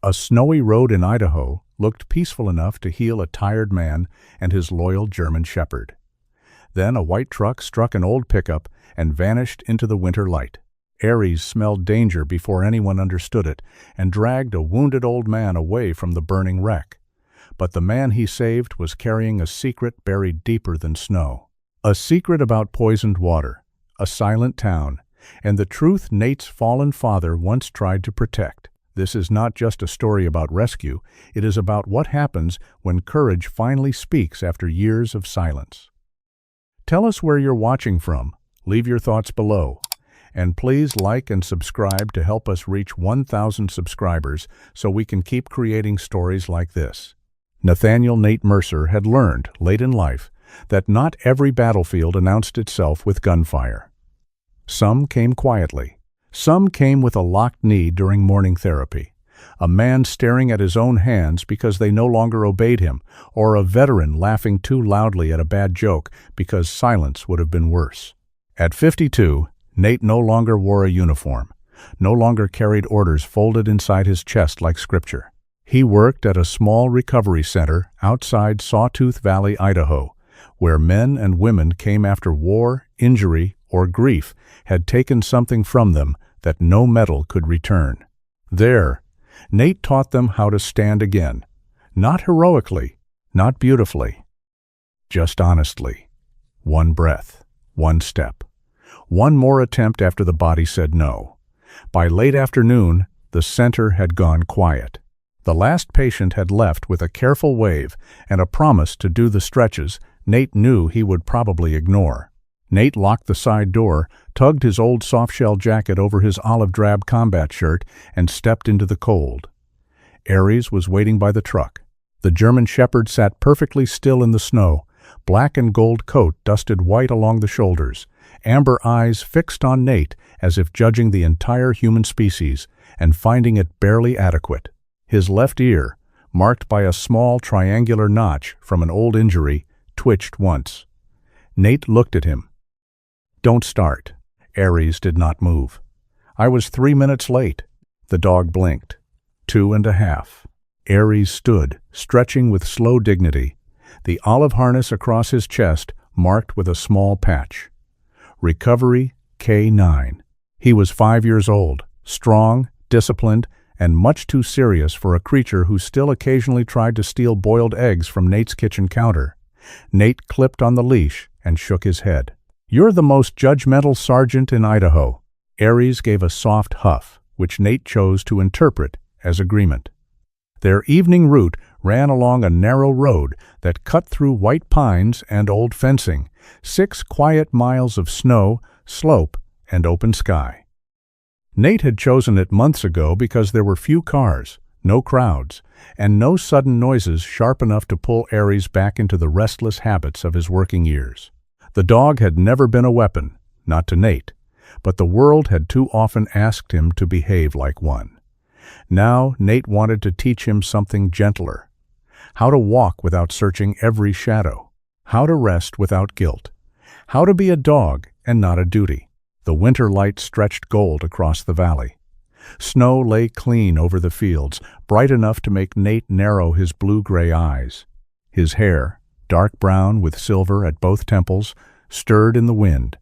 A snowy road in Idaho looked peaceful enough to heal a tired man and his loyal German shepherd. Then a white truck struck an old pickup and vanished into the winter light. Aries smelled danger before anyone understood it and dragged a wounded old man away from the burning wreck. But the man he saved was carrying a secret buried deeper than snow. A secret about poisoned water, a silent town, and the truth Nate's fallen father once tried to protect. This is not just a story about rescue, it is about what happens when courage finally speaks after years of silence. Tell us where you're watching from, leave your thoughts below, and please like and subscribe to help us reach 1,000 subscribers so we can keep creating stories like this. Nathaniel Nate Mercer had learned, late in life, that not every battlefield announced itself with gunfire. Some came quietly. Some came with a locked knee during morning therapy, a man staring at his own hands because they no longer obeyed him, or a veteran laughing too loudly at a bad joke because silence would have been worse. At 52, Nate no longer wore a uniform, no longer carried orders folded inside his chest like scripture. He worked at a small recovery center outside Sawtooth Valley, Idaho, where men and women came after war, injury, or grief had taken something from them that no metal could return. There, Nate taught them how to stand again, not heroically, not beautifully, just honestly. One breath, one step, one more attempt after the body said no. By late afternoon, the center had gone quiet. The last patient had left with a careful wave and a promise to do the stretches Nate knew he would probably ignore. Nate locked the side door, tugged his old soft-shell jacket over his olive-drab combat shirt, and stepped into the cold. Aries was waiting by the truck. The German shepherd sat perfectly still in the snow, black and gold coat dusted white along the shoulders, amber eyes fixed on Nate as if judging the entire human species and finding it barely adequate. His left ear, marked by a small triangular notch from an old injury, twitched once. Nate looked at him. "Don't start." Aries did not move. "I was 3 minutes late." The dog blinked. 2.5. Aries stood, stretching with slow dignity, the olive harness across his chest marked with a small patch. Recovery K9. He was 5 years old, strong, disciplined, and much too serious for a creature who still occasionally tried to steal boiled eggs from Nate's kitchen counter. Nate clipped on the leash and shook his head. "You're the most judgmental sergeant in Idaho." Aries gave a soft huff, which Nate chose to interpret as agreement. Their evening route ran along a narrow road that cut through white pines and old fencing, 6 quiet miles of snow, slope, and open sky. Nate had chosen it months ago because there were few cars, no crowds, and no sudden noises sharp enough to pull Aries back into the restless habits of his working years. The dog had never been a weapon, not to Nate, but the world had too often asked him to behave like one. Now Nate wanted to teach him something gentler. How to walk without searching every shadow. How to rest without guilt. How to be a dog and not a duty. The winter light stretched gold across the valley. Snow lay clean over the fields, bright enough to make Nate narrow his blue-gray eyes. His hair, dark brown with silver at both temples, stirred in the wind.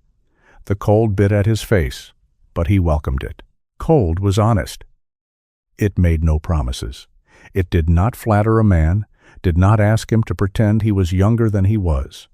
The cold bit at his face, but he welcomed it. Cold was honest. It made no promises. It did not flatter a man, did not ask him to pretend he was younger than he was.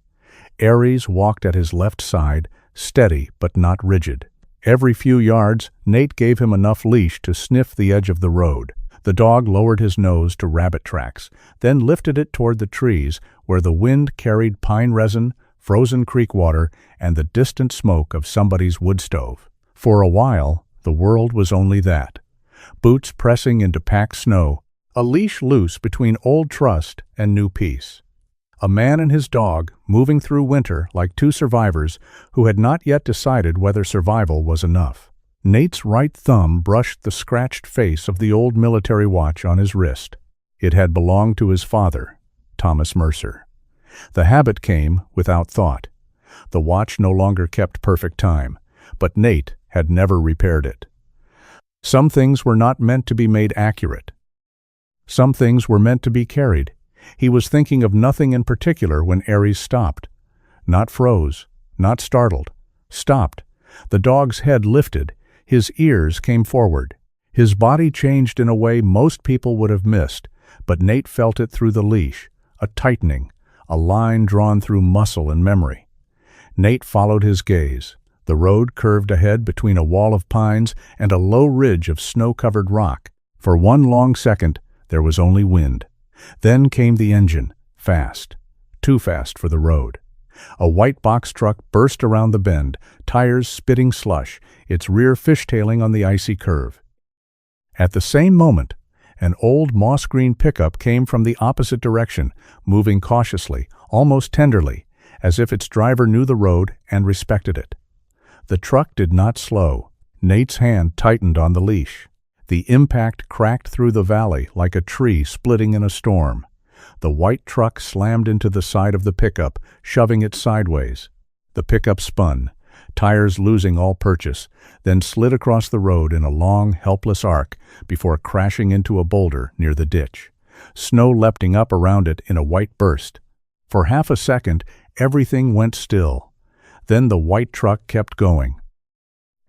Aries walked at his left side, steady but not rigid. Every few yards, Nate gave him enough leash to sniff the edge of the road. The dog lowered his nose to rabbit tracks, then lifted it toward the trees where the wind carried pine resin, frozen creek water, and the distant smoke of somebody's wood stove. For a while, the world was only that. Boots pressing into packed snow, a leash loose between old trust and new peace. A man and his dog moving through winter like two survivors who had not yet decided whether survival was enough. Nate's right thumb brushed the scratched face of the old military watch on his wrist. It had belonged to his father, Thomas Mercer. The habit came without thought. The watch no longer kept perfect time, but Nate had never repaired it. Some things were not meant to be made accurate. Some things were meant to be carried. He was thinking of nothing in particular when Aries stopped. Not froze, not startled. Stopped. The dog's head lifted. His ears came forward. His body changed in a way most people would have missed, but Nate felt it through the leash, a tightening, a line drawn through muscle and memory. Nate followed his gaze. The road curved ahead between a wall of pines and a low ridge of snow-covered rock. For one long second, there was only wind. Then came the engine, fast, too fast for the road. A white box truck burst around the bend, tires spitting slush, its rear fishtailing on the icy curve. At the same moment, an old moss-green pickup came from the opposite direction, moving cautiously, almost tenderly, as if its driver knew the road and respected it. The truck did not slow. Nate's hand tightened on the leash. The impact cracked through the valley like a tree splitting in a storm. The white truck slammed into the side of the pickup, shoving it sideways. The pickup spun, tires losing all purchase, then slid across the road in a long, helpless arc before crashing into a boulder near the ditch. Snow leaping up around it in a white burst. For half a second, everything went still. Then the white truck kept going.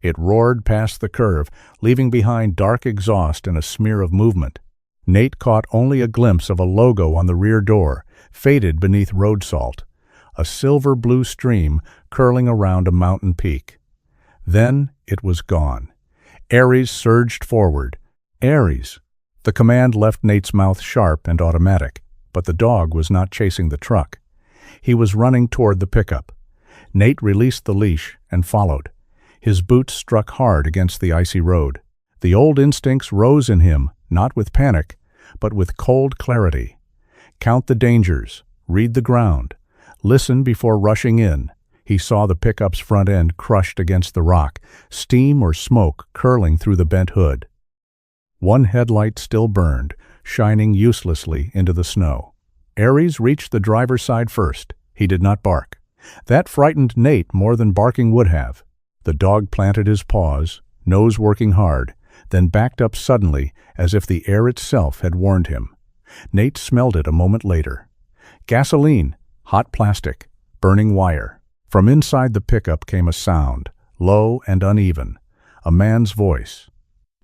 It roared past the curve, leaving behind dark exhaust and a smear of movement. Nate caught only a glimpse of a logo on the rear door, faded beneath road salt, a silver-blue stream curling around a mountain peak. Then it was gone. Aries surged forward. Aries! The command left Nate's mouth sharp and automatic, but the dog was not chasing the truck. He was running toward the pickup. Nate released the leash and followed. His boots struck hard against the icy road. The old instincts rose in him, not with panic, but with cold clarity. Count the dangers, read the ground, listen before rushing in. He saw the pickup's front end crushed against the rock, steam or smoke curling through the bent hood. One headlight still burned, shining uselessly into the snow. Aries reached the driver's side first. He did not bark. That frightened Nate more than barking would have. The dog planted his paws, nose working hard, then backed up suddenly as if the air itself had warned him. Nate smelled it a moment later. Gasoline, hot plastic, burning wire. From inside the pickup came a sound, low and uneven, a man's voice.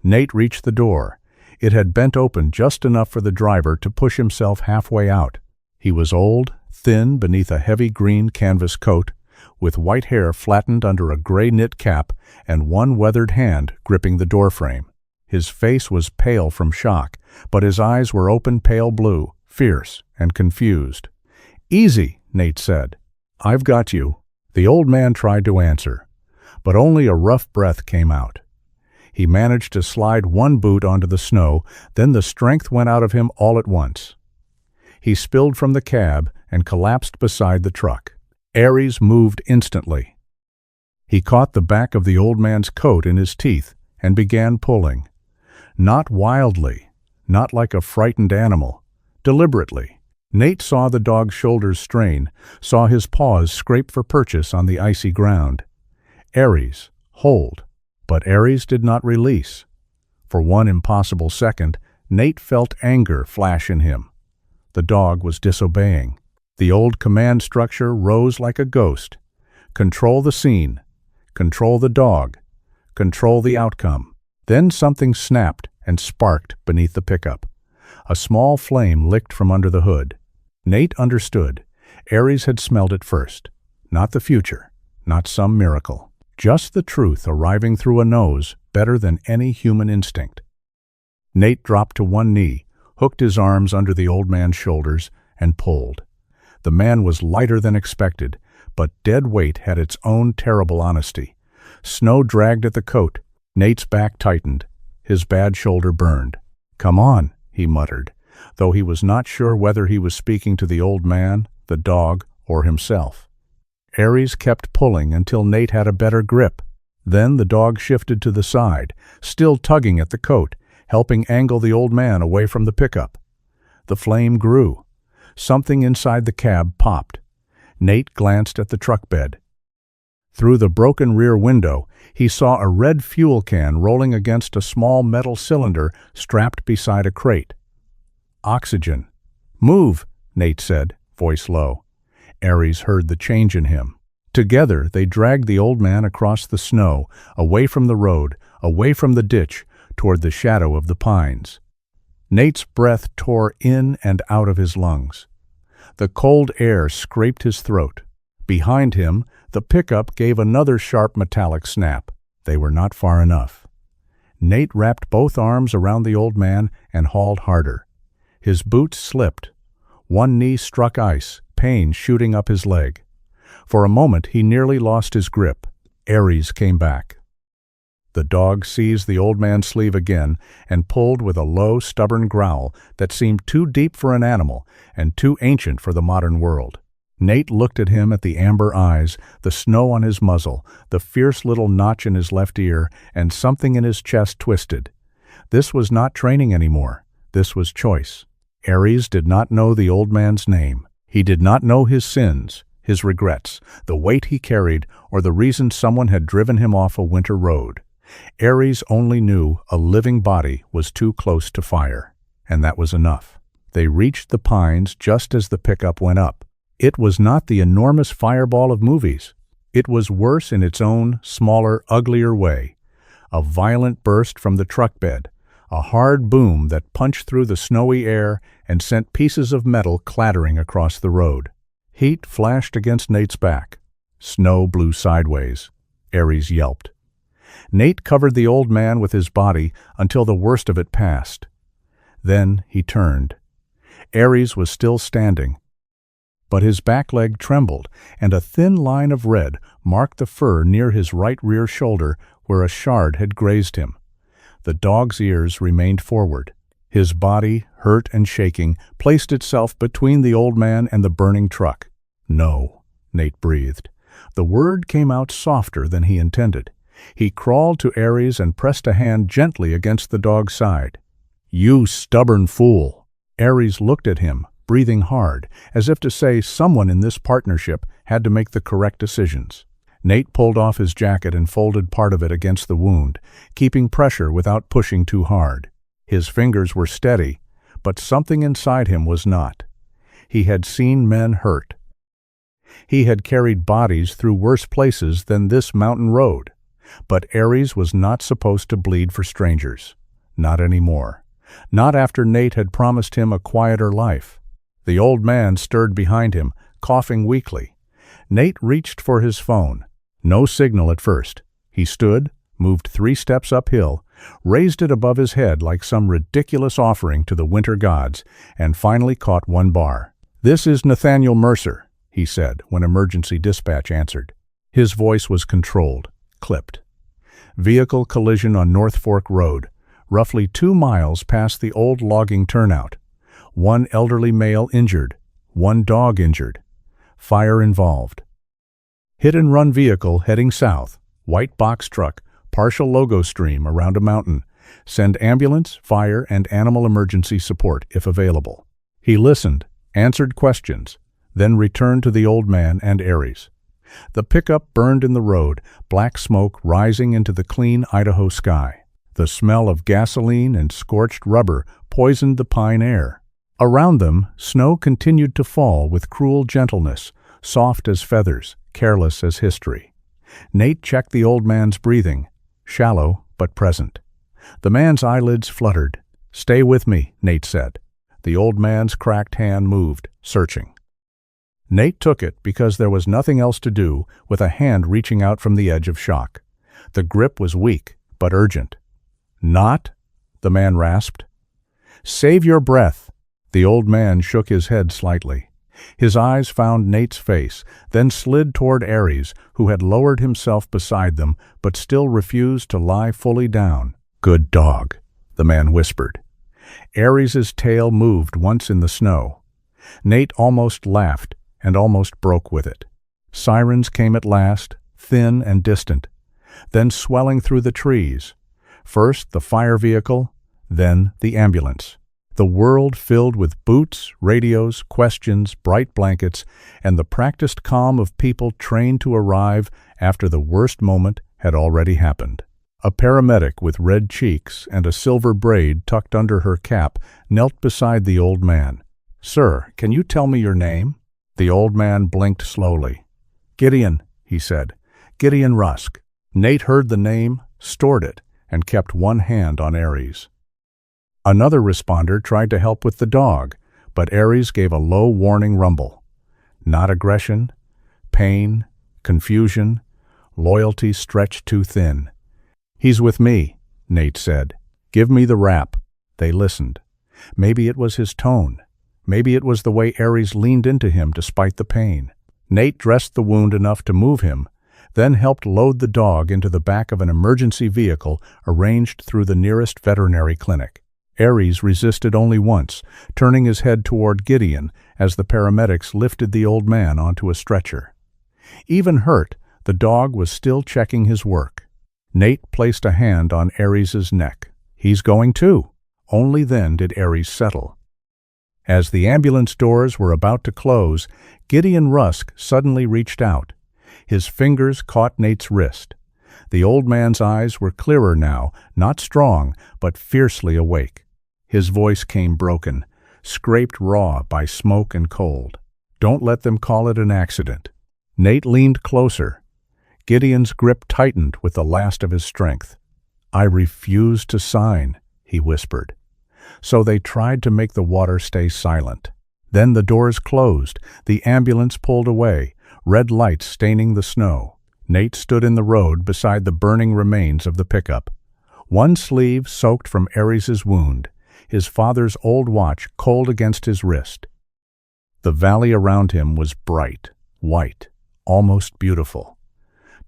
Nate reached the door. It had bent open just enough for the driver to push himself halfway out. He was old, thin beneath a heavy green canvas coat, with white hair flattened under a gray knit cap and one weathered hand gripping the doorframe. His face was pale from shock, but his eyes were open pale blue, fierce and confused. "Easy," Nate said. "I've got you." The old man tried to answer, but only a rough breath came out. He managed to slide one boot onto the snow, then the strength went out of him all at once. He spilled from the cab and collapsed beside the truck. Aries moved instantly. He caught the back of the old man's coat in his teeth and began pulling. Not wildly, not like a frightened animal, deliberately. Nate saw the dog's shoulders strain, saw his paws scrape for purchase on the icy ground. Aries, hold. But Aries did not release. For one impossible second, Nate felt anger flash in him. The dog was disobeying. The old command structure rose like a ghost. Control the scene. Control the dog. Control the outcome. Then something snapped and sparked beneath the pickup. A small flame licked from under the hood. Nate understood. Aries had smelled it first. Not the future. Not some miracle. Just the truth arriving through a nose better than any human instinct. Nate dropped to one knee, hooked his arms under the old man's shoulders, and pulled. The man was lighter than expected, but dead weight had its own terrible honesty. Snow dragged at the coat. Nate's back tightened. His bad shoulder burned. "Come on," he muttered, though he was not sure whether he was speaking to the old man, the dog, or himself. Aries kept pulling until Nate had a better grip. Then the dog shifted to the side, still tugging at the coat, helping angle the old man away from the pickup. The flame grew. Something inside the cab popped. Nate glanced at the truck bed. Through the broken rear window, he saw a red fuel can rolling against a small metal cylinder strapped beside a crate. Oxygen. "Move," Nate said, voice low. Aries heard the change in him. Together, they dragged the old man across the snow, away from the road, away from the ditch, toward the shadow of the pines. Nate's breath tore in and out of his lungs. The cold air scraped his throat. Behind him, the pickup gave another sharp metallic snap. They were not far enough. Nate wrapped both arms around the old man and hauled harder. His boots slipped. One knee struck ice, pain shooting up his leg. For a moment he nearly lost his grip. Aries came back. The dog seized the old man's sleeve again and pulled with a low, stubborn growl that seemed too deep for an animal and too ancient for the modern world. Nate looked at him, at the amber eyes, the snow on his muzzle, the fierce little notch in his left ear, and something in his chest twisted. This was not training anymore. This was choice. Aries did not know the old man's name. He did not know his sins, his regrets, the weight he carried, or the reason someone had driven him off a winter road. Aries only knew a living body was too close to fire, and that was enough. They reached the pines just as the pickup went up. It was not the enormous fireball of movies. It was worse in its own, smaller, uglier way. A violent burst from the truck bed, a hard boom that punched through the snowy air and sent pieces of metal clattering across the road. Heat flashed against Nate's back. Snow blew sideways. Aries yelped. Nate covered the old man with his body until the worst of it passed. Then he turned. Aries was still standing, but his back leg trembled, and a thin line of red marked the fur near his right rear shoulder where a shard had grazed him. The dog's ears remained forward. His body, hurt and shaking, placed itself between the old man and the burning truck. "No," Nate breathed. The word came out softer than he intended. He crawled to Aries and pressed a hand gently against the dog's side. "You stubborn fool!" Aries looked at him, breathing hard, as if to say someone in this partnership had to make the correct decisions. Nate pulled off his jacket and folded part of it against the wound, keeping pressure without pushing too hard. His fingers were steady, but something inside him was not. He had seen men hurt. He had carried bodies through worse places than this mountain road. But Aries was not supposed to bleed for strangers. Not anymore. Not after Nate had promised him a quieter life. The old man stirred behind him, coughing weakly. Nate reached for his phone. No signal at first. He stood, moved 3 steps uphill, raised it above his head like some ridiculous offering to the winter gods, and finally caught one bar. "This is Nathaniel Mercer," he said when emergency dispatch answered. His voice was controlled, clipped. "Vehicle collision on North Fork Road, roughly 2 miles past the old logging turnout. 1 elderly male injured, 1 dog injured. Fire involved. Hit-and-run vehicle heading south, white box truck, partial logo stream around a mountain. Send ambulance, fire, and animal emergency support if available." He listened, answered questions, then returned to the old man and Aries. The pickup burned in the road, black smoke rising into the clean Idaho sky. The smell of gasoline and scorched rubber poisoned the pine air. Around them, snow continued to fall with cruel gentleness, soft as feathers, careless as history. Nate checked the old man's breathing, shallow but present. The man's eyelids fluttered. "Stay with me," Nate said. The old man's cracked hand moved, searching. Nate took it because there was nothing else to do, with a hand reaching out from the edge of shock. The grip was weak, but urgent. "Not?" the man rasped. "Save your breath." The old man shook his head slightly. His eyes found Nate's face, then slid toward Aries, who had lowered himself beside them, but still refused to lie fully down. "Good dog," the man whispered. Aries's tail moved once in the snow. Nate almost laughed, and almost broke with it. Sirens came at last, thin and distant, then swelling through the trees. First the fire vehicle, then the ambulance. The world filled with boots, radios, questions, bright blankets, and the practiced calm of people trained to arrive after the worst moment had already happened. A paramedic with red cheeks and a silver braid tucked under her cap knelt beside the old man. "Sir, can you tell me your name?" The old man blinked slowly. "Gideon," he said. "Gideon Rusk." Nate heard the name, stored it, and kept one hand on Aries. Another responder tried to help with the dog, but Aries gave a low warning rumble. Not aggression, pain, confusion, loyalty stretched too thin. "He's with me," Nate said. "Give me the wrap." They listened. Maybe it was his tone. Maybe it was the way Aries leaned into him despite the pain. Nate dressed the wound enough to move him, then helped load the dog into the back of an emergency vehicle arranged through the nearest veterinary clinic. Aries resisted only once, turning his head toward Gideon as the paramedics lifted the old man onto a stretcher. Even hurt, the dog was still checking his work. Nate placed a hand on Aries's neck. "He's going too." Only then did Aries settle. As the ambulance doors were about to close, Gideon Rusk suddenly reached out. His fingers caught Nate's wrist. The old man's eyes were clearer now, not strong, but fiercely awake. His voice came broken, scraped raw by smoke and cold. "Don't let them call it an accident." Nate leaned closer. Gideon's grip tightened with the last of his strength. "I refuse to sign," he whispered. So they tried to make the water stay silent. Then the doors closed, the ambulance pulled away, red lights staining the snow. Nate stood in the road beside the burning remains of the pickup. One sleeve soaked from Aries's wound, his father's old watch cold against his wrist. The valley around him was bright, white, almost beautiful.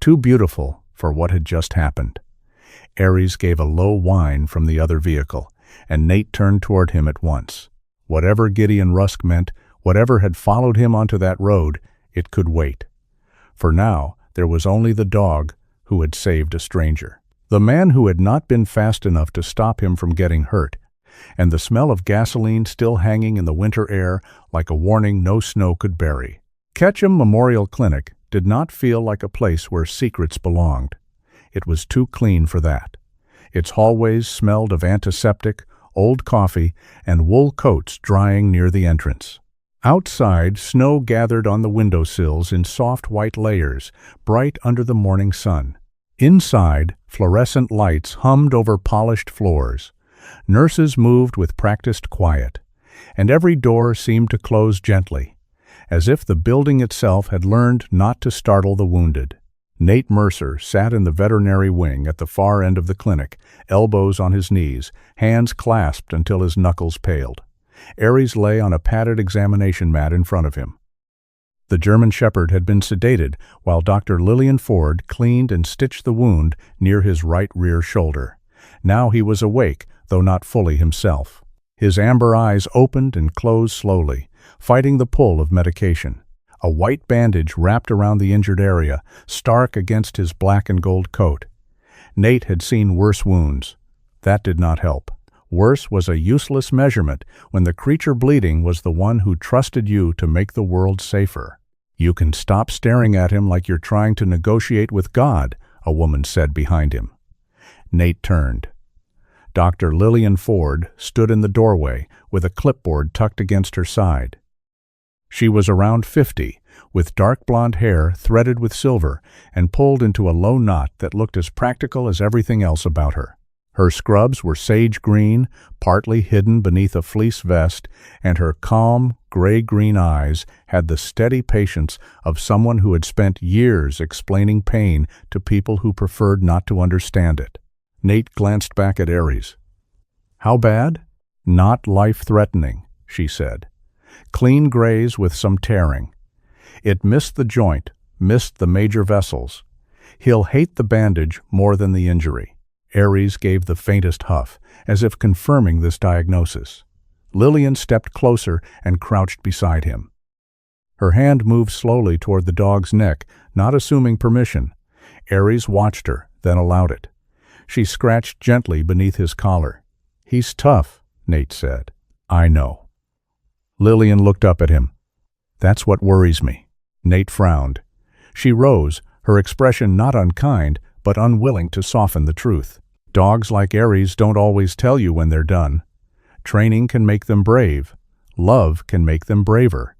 Too beautiful for what had just happened. Aries gave a low whine from the other vehicle, and Nate turned toward him at once. Whatever Gideon Rusk meant, whatever had followed him onto that road, it could wait. For now, there was only the dog who had saved a stranger. The man who had not been fast enough to stop him from getting hurt, and the smell of gasoline still hanging in the winter air like a warning no snow could bury. Ketchum Memorial Clinic did not feel like a place where secrets belonged. It was too clean for that. Its hallways smelled of antiseptic, old coffee, and wool coats drying near the entrance. Outside, snow gathered on the windowsills in soft white layers, bright under the morning sun. Inside, fluorescent lights hummed over polished floors. Nurses moved with practiced quiet, and every door seemed to close gently, as if the building itself had learned not to startle the wounded. Nate Mercer sat in the veterinary wing at the far end of the clinic, elbows on his knees, hands clasped until his knuckles paled. Aries lay on a padded examination mat in front of him. The German Shepherd had been sedated while Dr. Lillian Ford cleaned and stitched the wound near his right rear shoulder. Now he was awake, though not fully himself. His amber eyes opened and closed slowly, fighting the pull of medication. A white bandage wrapped around the injured area, stark against his black and gold coat. Nate had seen worse wounds. That did not help. Worse was a useless measurement when the creature bleeding was the one who trusted you to make the world safer. "You can stop staring at him like you're trying to negotiate with God," a woman said behind him. Nate turned. Dr. Lillian Ford stood in the doorway with a clipboard tucked against her side. She was around 50, with dark blonde hair threaded with silver and pulled into a low knot that looked as practical as everything else about her. Her scrubs were sage green, partly hidden beneath a fleece vest, and her calm, gray-green eyes had the steady patience of someone who had spent years explaining pain to people who preferred not to understand it. Nate glanced back at Aries. "How bad?" "Not life-threatening," she said. "Clean graze with some tearing. It missed the joint, missed the major vessels. He'll hate the bandage more than the injury." Aries gave the faintest huff, as if confirming this diagnosis. Lillian stepped closer and crouched beside him. Her hand moved slowly toward the dog's neck, not assuming permission. Aries watched her, then allowed it. She scratched gently beneath his collar. "He's tough," Nate said. "I know." Lillian looked up at him. "That's what worries me." Nate frowned. She rose, her expression not unkind, but unwilling to soften the truth. Dogs like Aries don't always tell you when they're done. Training can make them brave. Love can make them braver.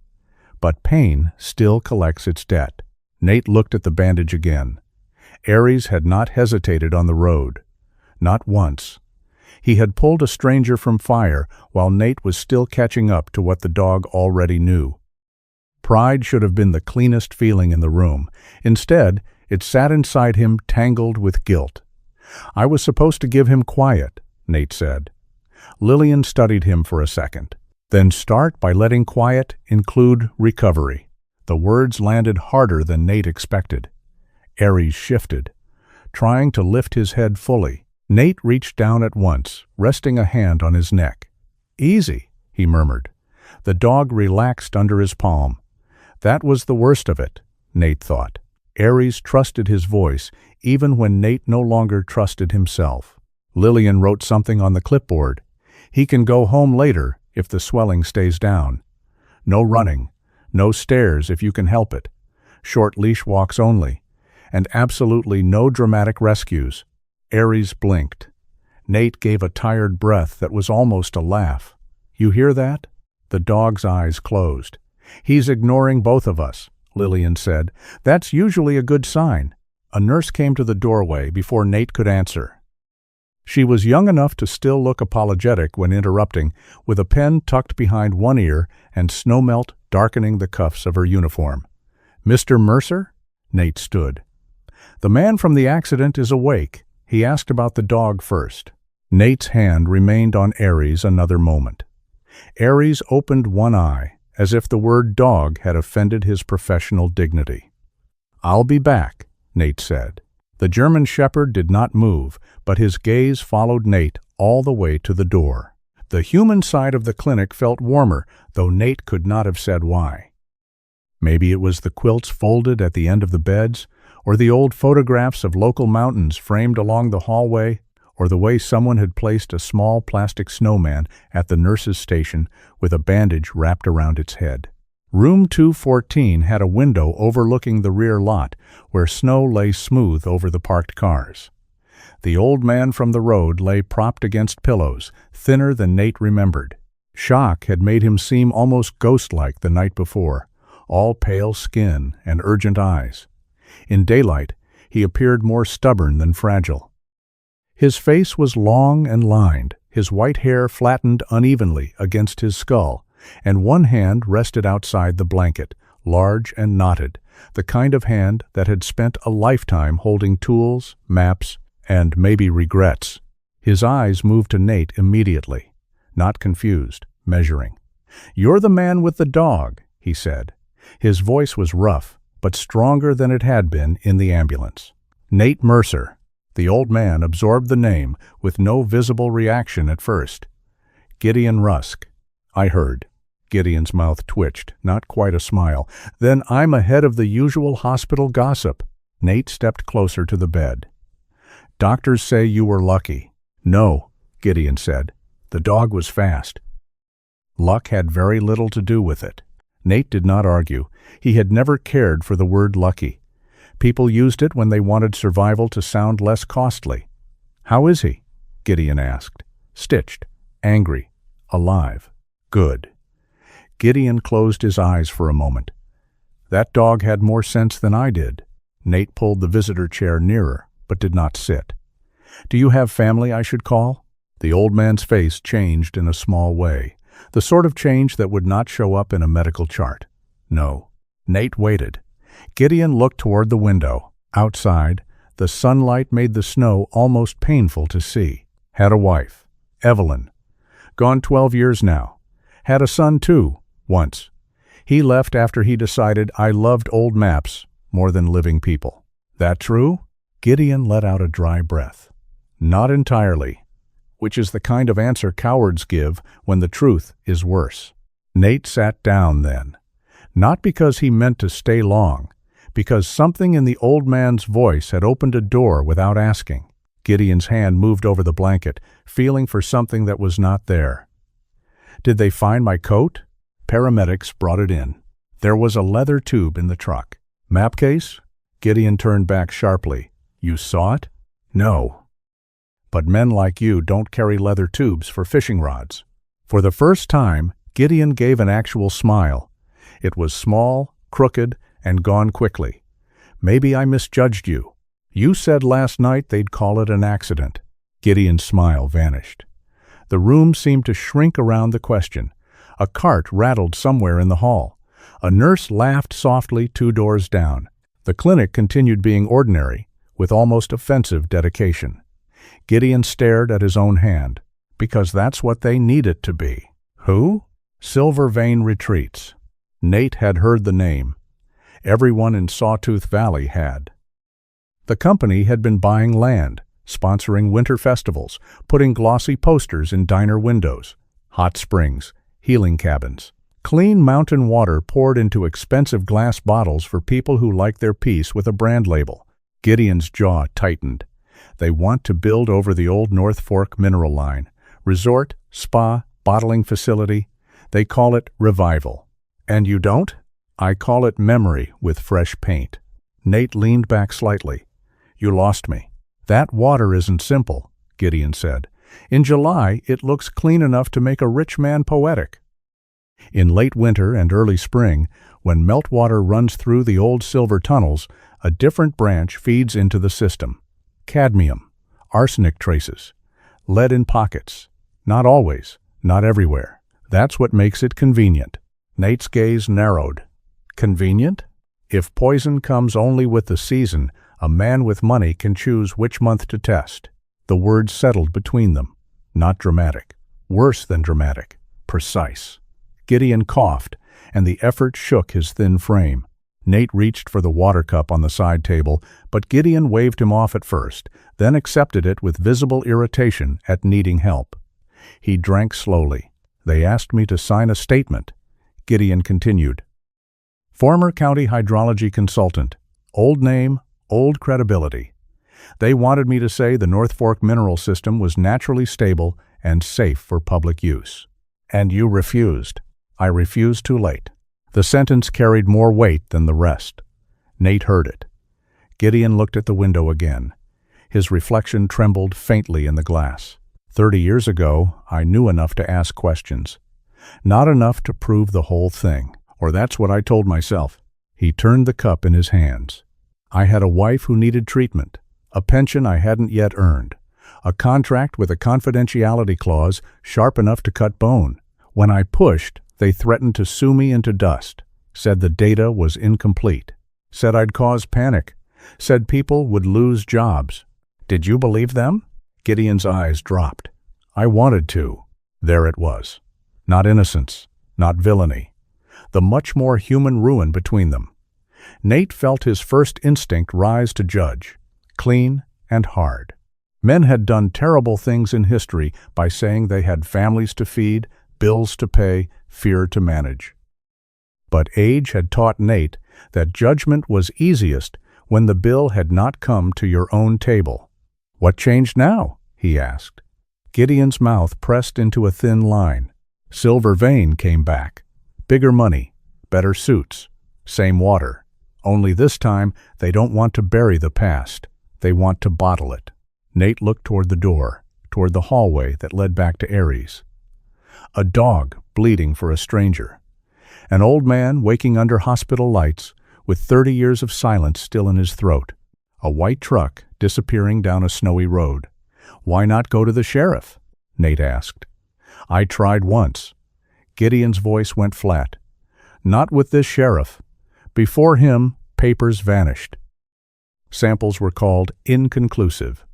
But pain still collects its debt. Nate looked at the bandage again. Aries had not hesitated on the road. Not once. He had pulled a stranger from fire while Nate was still catching up to what the dog already knew. Pride should have been the cleanest feeling in the room. Instead, it sat inside him tangled with guilt. "I was supposed to give him quiet," Nate said. Lillian studied him for a second. "Then start by letting quiet include recovery." The words landed harder than Nate expected. Aries shifted, trying to lift his head fully. Nate reached down at once, resting a hand on his neck. "Easy," he murmured. The dog relaxed under his palm. That was the worst of it, Nate thought. Aries trusted his voice, even when Nate no longer trusted himself. Lillian wrote something on the clipboard. "He can go home later if the swelling stays down. No running, no stairs if you can help it. Short leash walks only. And absolutely no dramatic rescues." Aries blinked. Nate gave a tired breath that was almost a laugh. "You hear that?" The dog's eyes closed. "He's ignoring both of us," Lillian said. "That's usually a good sign." A nurse came to the doorway before Nate could answer. She was young enough to still look apologetic when interrupting, with a pen tucked behind one ear and snowmelt darkening the cuffs of her uniform. "Mr. Mercer?" Nate stood. "The man from the accident is awake. He asked about the dog first." Nate's hand remained on Aries another moment. Aries opened one eye, as if the word dog had offended his professional dignity. "I'll be back," Nate said. The German Shepherd did not move, but his gaze followed Nate all the way to the door. The human side of the clinic felt warmer, though Nate could not have said why. Maybe it was the quilts folded at the end of the beds, or the old photographs of local mountains framed along the hallway, or the way someone had placed a small plastic snowman at the nurse's station with a bandage wrapped around its head. Room 214 had a window overlooking the rear lot, where snow lay smooth over the parked cars. The old man from the road lay propped against pillows, thinner than Nate remembered. Shock had made him seem almost ghost-like the night before, all pale skin and urgent eyes. In daylight, he appeared more stubborn than fragile. His face was long and lined, his white hair flattened unevenly against his skull, and one hand rested outside the blanket, large and knotted, the kind of hand that had spent a lifetime holding tools, maps, and maybe regrets. His eyes moved to Nate immediately, not confused, measuring. "You're the man with the dog," he said. His voice was rough, but stronger than it had been in the ambulance. "Nate Mercer." The old man absorbed the name with no visible reaction at first. "Gideon Rusk." "I heard." Gideon's mouth twitched, not quite a smile. "Then I'm ahead of the usual hospital gossip." Nate stepped closer to the bed. "Doctors say you were lucky." "No," Gideon said. "The dog was fast." Luck had very little to do with it. Nate did not argue. He had never cared for the word lucky. People used it when they wanted survival to sound less costly. "How is he?" Gideon asked. "Stitched, angry, alive." "Good." Gideon closed his eyes for a moment. "That dog had more sense than I did." Nate pulled the visitor chair nearer, but did not sit. "Do you have family I should call?" The old man's face changed in a small way, the sort of change that would not show up in a medical chart. "No." Nate waited. Gideon looked toward the window. Outside, the sunlight made the snow almost painful to see. "Had a wife. Evelyn. Gone 12 years now. Had a son, too, once. He left after he decided I loved old maps more than living people." "That true?" Gideon let out a dry breath. "Not entirely," which is the kind of answer cowards give when the truth is worse. Nate sat down then. Not because he meant to stay long, because something in the old man's voice had opened a door without asking. Gideon's hand moved over the blanket, feeling for something that was not there. "Did they find my coat?" Paramedics brought it in. There was a leather tube in the truck. "Map case?" Gideon turned back sharply. You saw it? No. But men like you don't carry leather tubes for fishing rods. For the first time, Gideon gave an actual smile. It was small, crooked, and gone quickly. Maybe I misjudged you. You said last night they'd call it an accident. Gideon's smile vanished. The room seemed to shrink around the question. A cart rattled somewhere in the hall. A nurse laughed softly 2 doors down. The clinic continued being ordinary, with almost offensive dedication. Gideon stared at his own hand, because that's what they need it to be. Who? Silver Vein Retreats. Nate had heard the name. Everyone in Sawtooth Valley had. The company had been buying land, sponsoring winter festivals, putting glossy posters in diner windows, hot springs, healing cabins. Clean mountain water poured into expensive glass bottles for people who like their peace with a brand label. Gideon's jaw tightened. They want to build over the old North Fork mineral line. Resort, spa, bottling facility. They call it Reveale. And you don't? I call it memory with fresh paint. Nate leaned back slightly. You lost me. That water isn't simple, Gideon said. In July, it looks clean enough to make a rich man poetic. In late winter and early spring, when meltwater runs through the old silver tunnels, a different branch feeds into the system. Cadmium, arsenic traces, lead in pockets. Not always, not everywhere. That's what makes it convenient. Nate's gaze narrowed. Convenient? If poison comes only with the season, a man with money can choose which month to test. The words settled between them. Not dramatic. Worse than dramatic. Precise. Gideon coughed, and the effort shook his thin frame. Nate reached for the water cup on the side table, but Gideon waved him off at first, then accepted it with visible irritation at needing help. He drank slowly. They asked me to sign a statement. Gideon continued. Former county hydrology consultant. Old name, old credibility. They wanted me to say the North Fork mineral system was naturally stable and safe for public use. And you refused. I refused too late. The sentence carried more weight than the rest. Nate heard it. Gideon looked at the window again. His reflection trembled faintly in the glass. 30 years ago, I knew enough to ask questions. Not enough to prove the whole thing, or that's what I told myself. He turned the cup in his hands. I had a wife who needed treatment, a pension I hadn't yet earned, a contract with a confidentiality clause sharp enough to cut bone. When I pushed, they threatened to sue me into dust, said the data was incomplete, said I'd cause panic, said people would lose jobs. Did you believe them? Gideon's eyes dropped. I wanted to. There it was. Not innocence, not villainy. The much more human ruin between them. Nate felt his first instinct rise to judge, clean and hard. Men had done terrible things in history by saying they had families to feed, bills to pay, fear to manage. But age had taught Nate that judgment was easiest when the bill had not come to your own table. What changed now? He asked. Gideon's mouth pressed into a thin line. Silver Vein came back. Bigger money, better suits, same water. Only this time, they don't want to bury the past. They want to bottle it. Nate looked toward the door, toward the hallway that led back to Aries. A dog bleeding for a stranger. An old man waking under hospital lights, with 30 years of silence still in his throat. A white truck disappearing down a snowy road. Why not go to the sheriff? Nate asked. I tried once. Gideon's voice went flat. Not with this sheriff. Before him, papers vanished. Samples were called inconclusive.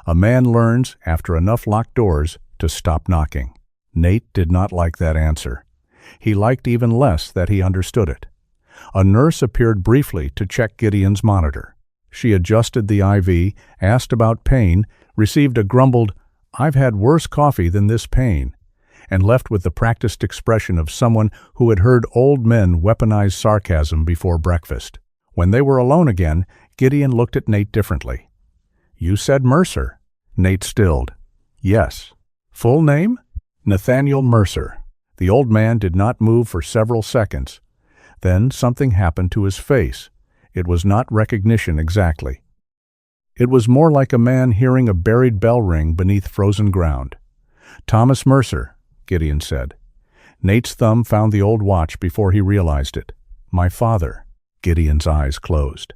A man learns, after enough locked doors, to stop knocking. Nate did not like that answer. He liked even less that he understood it. A nurse appeared briefly to check Gideon's monitor. She adjusted the IV, asked about pain, received a grumbled, "I've had worse coffee than this pain," and left with the practiced expression of someone who had heard old men weaponize sarcasm before breakfast. When they were alone again, Gideon looked at Nate differently. You said Mercer. Nate stilled. Yes. Full name? Nathaniel Mercer. The old man did not move for several seconds. Then something happened to his face. It was not recognition exactly. It was more like a man hearing a buried bell ring beneath frozen ground. "Thomas Mercer," Gideon said. Nate's thumb found the old watch before he realized it. "My father." Gideon's eyes closed.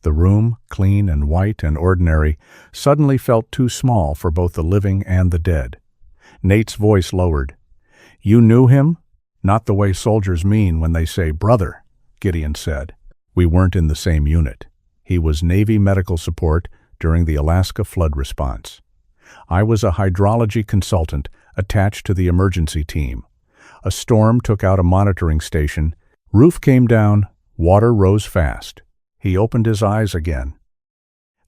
The room, clean and white and ordinary, suddenly felt too small for both the living and the dead. Nate's voice lowered. "You knew him?" "Not the way soldiers mean when they say brother," Gideon said. "We weren't in the same unit. He was Navy medical support during the Alaska flood response. I was a hydrology consultant attached to the emergency team. A storm took out a monitoring station. Roof came down. Water rose fast. He opened his eyes again.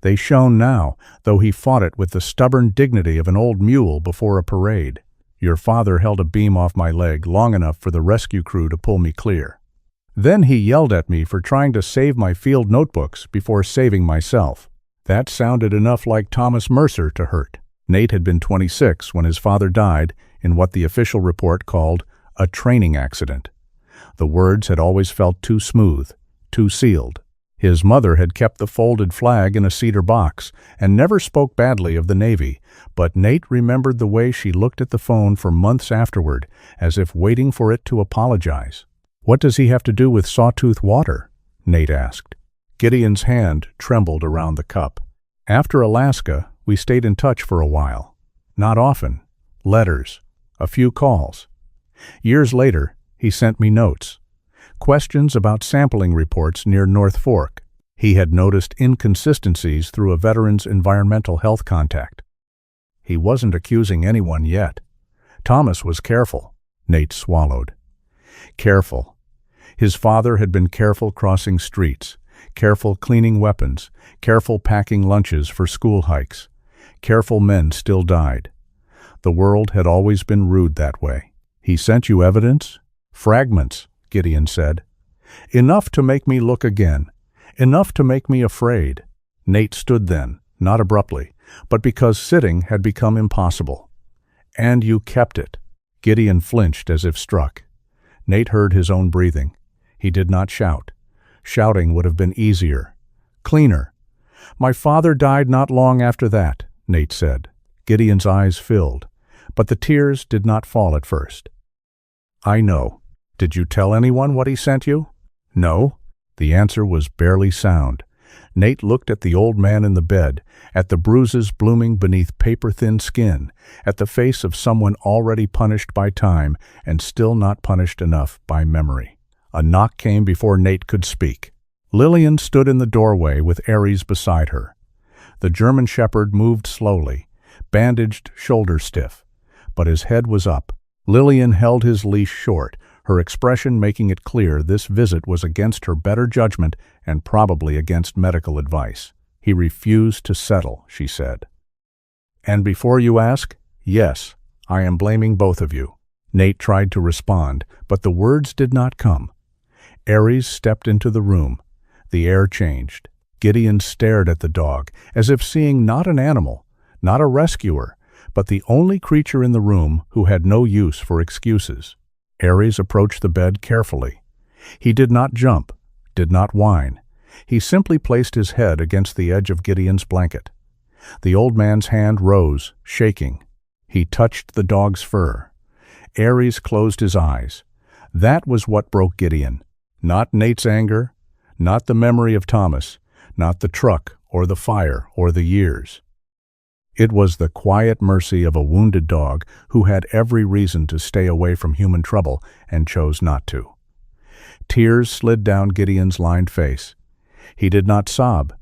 They shone now, though he fought it with the stubborn dignity of an old mule before a parade. Your father held a beam off my leg long enough for the rescue crew to pull me clear. Then he yelled at me for trying to save my field notebooks before saving myself. That sounded enough like Thomas Mercer to hurt." Nate had been 26 when his father died in what the official report called a training accident. The words had always felt too smooth, too sealed. His mother had kept the folded flag in a cedar box and never spoke badly of the Navy, but Nate remembered the way she looked at the phone for months afterward, as if waiting for it to apologize. "What does he have to do with sawtooth water?" Nate asked. Gideon's hand trembled around the cup. "After Alaska, we stayed in touch for a while. Not often. Letters. A few calls. Years later, he sent me notes. Questions about sampling reports near North Fork. He had noticed inconsistencies through a veteran's environmental health contact. He wasn't accusing anyone yet. Thomas was careful." Nate swallowed. Careful. His father had been careful crossing streets, careful cleaning weapons, careful packing lunches for school hikes. Careful men still died. The world had always been rude that way. "He sent you evidence?" "Fragments," Gideon said. "Enough to make me look again. Enough to make me afraid." Nate stood then, not abruptly, but because sitting had become impossible. "And you kept it." Gideon flinched as if struck. Nate heard his own breathing. He did not shout. Shouting would have been easier, cleaner. "My father died not long after that," Nate said. Gideon's eyes filled, but the tears did not fall at first. "I know. Did you tell anyone what he sent you?" "No." The answer was barely sound. Nate looked at the old man in the bed, at the bruises blooming beneath paper-thin skin, at the face of someone already punished by time and still not punished enough by memory. A knock came before Nate could speak. Lillian stood in the doorway with Aries beside her. The German shepherd moved slowly, bandaged, shoulder-stiff, but his head was up. Lillian held his leash short, her expression making it clear this visit was against her better judgment and probably against medical advice. "He refused to settle," she said. "And before you ask, yes, I am blaming both of you." Nate tried to respond, but the words did not come. Aries stepped into the room. The air changed. Gideon stared at the dog, as if seeing not an animal, not a rescuer, but the only creature in the room who had no use for excuses. Aries approached the bed carefully. He did not jump, did not whine. He simply placed his head against the edge of Gideon's blanket. The old man's hand rose, shaking. He touched the dog's fur. Aries closed his eyes. That was what broke Gideon. Not Nate's anger, not the memory of Thomas, not the truck or the fire or the years. It was the quiet mercy of a wounded dog who had every reason to stay away from human trouble and chose not to. Tears slid down Gideon's lined face. He did not sob.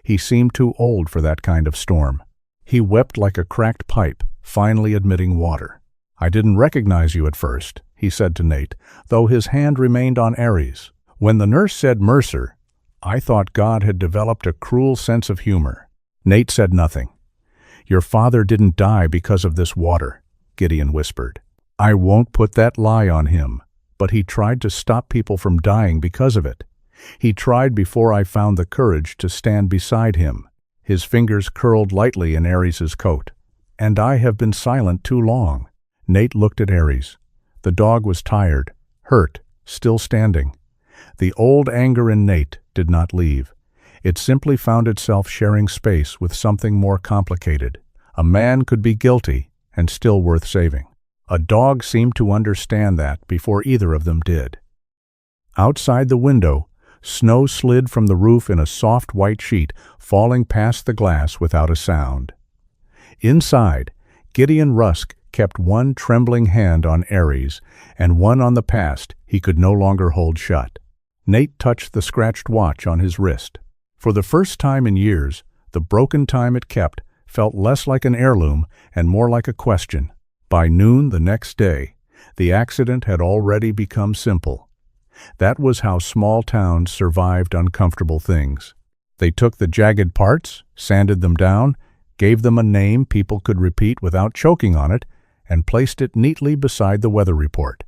He seemed too old for that kind of storm. He wept like a cracked pipe, finally admitting water. "I didn't recognize you at first," he said to Nate, though his hand remained on Aries. "When the nurse said Mercer, I thought God had developed a cruel sense of humor." Nate said nothing. "Your father didn't die because of this water," Gideon whispered. "I won't put that lie on him, but he tried to stop people from dying because of it. He tried before I found the courage to stand beside him." His fingers curled lightly in Aries' coat. "And I have been silent too long." Nate looked at Aries. The dog was tired, hurt, still standing. The old anger in Nate did not leave. It simply found itself sharing space with something more complicated. A man could be guilty and still worth saving. A dog seemed to understand that before either of them did. Outside the window, snow slid from the roof in a soft white sheet, falling past the glass without a sound. Inside, Gideon Rusk kept one trembling hand on Aries and one on the past he could no longer hold shut. Nate touched the scratched watch on his wrist. For the first time in years, the broken time it kept felt less like an heirloom and more like a question. By noon the next day, the accident had already become simple. That was how small towns survived uncomfortable things. They took the jagged parts, sanded them down, gave them a name people could repeat without choking on it, and placed it neatly beside the weather report.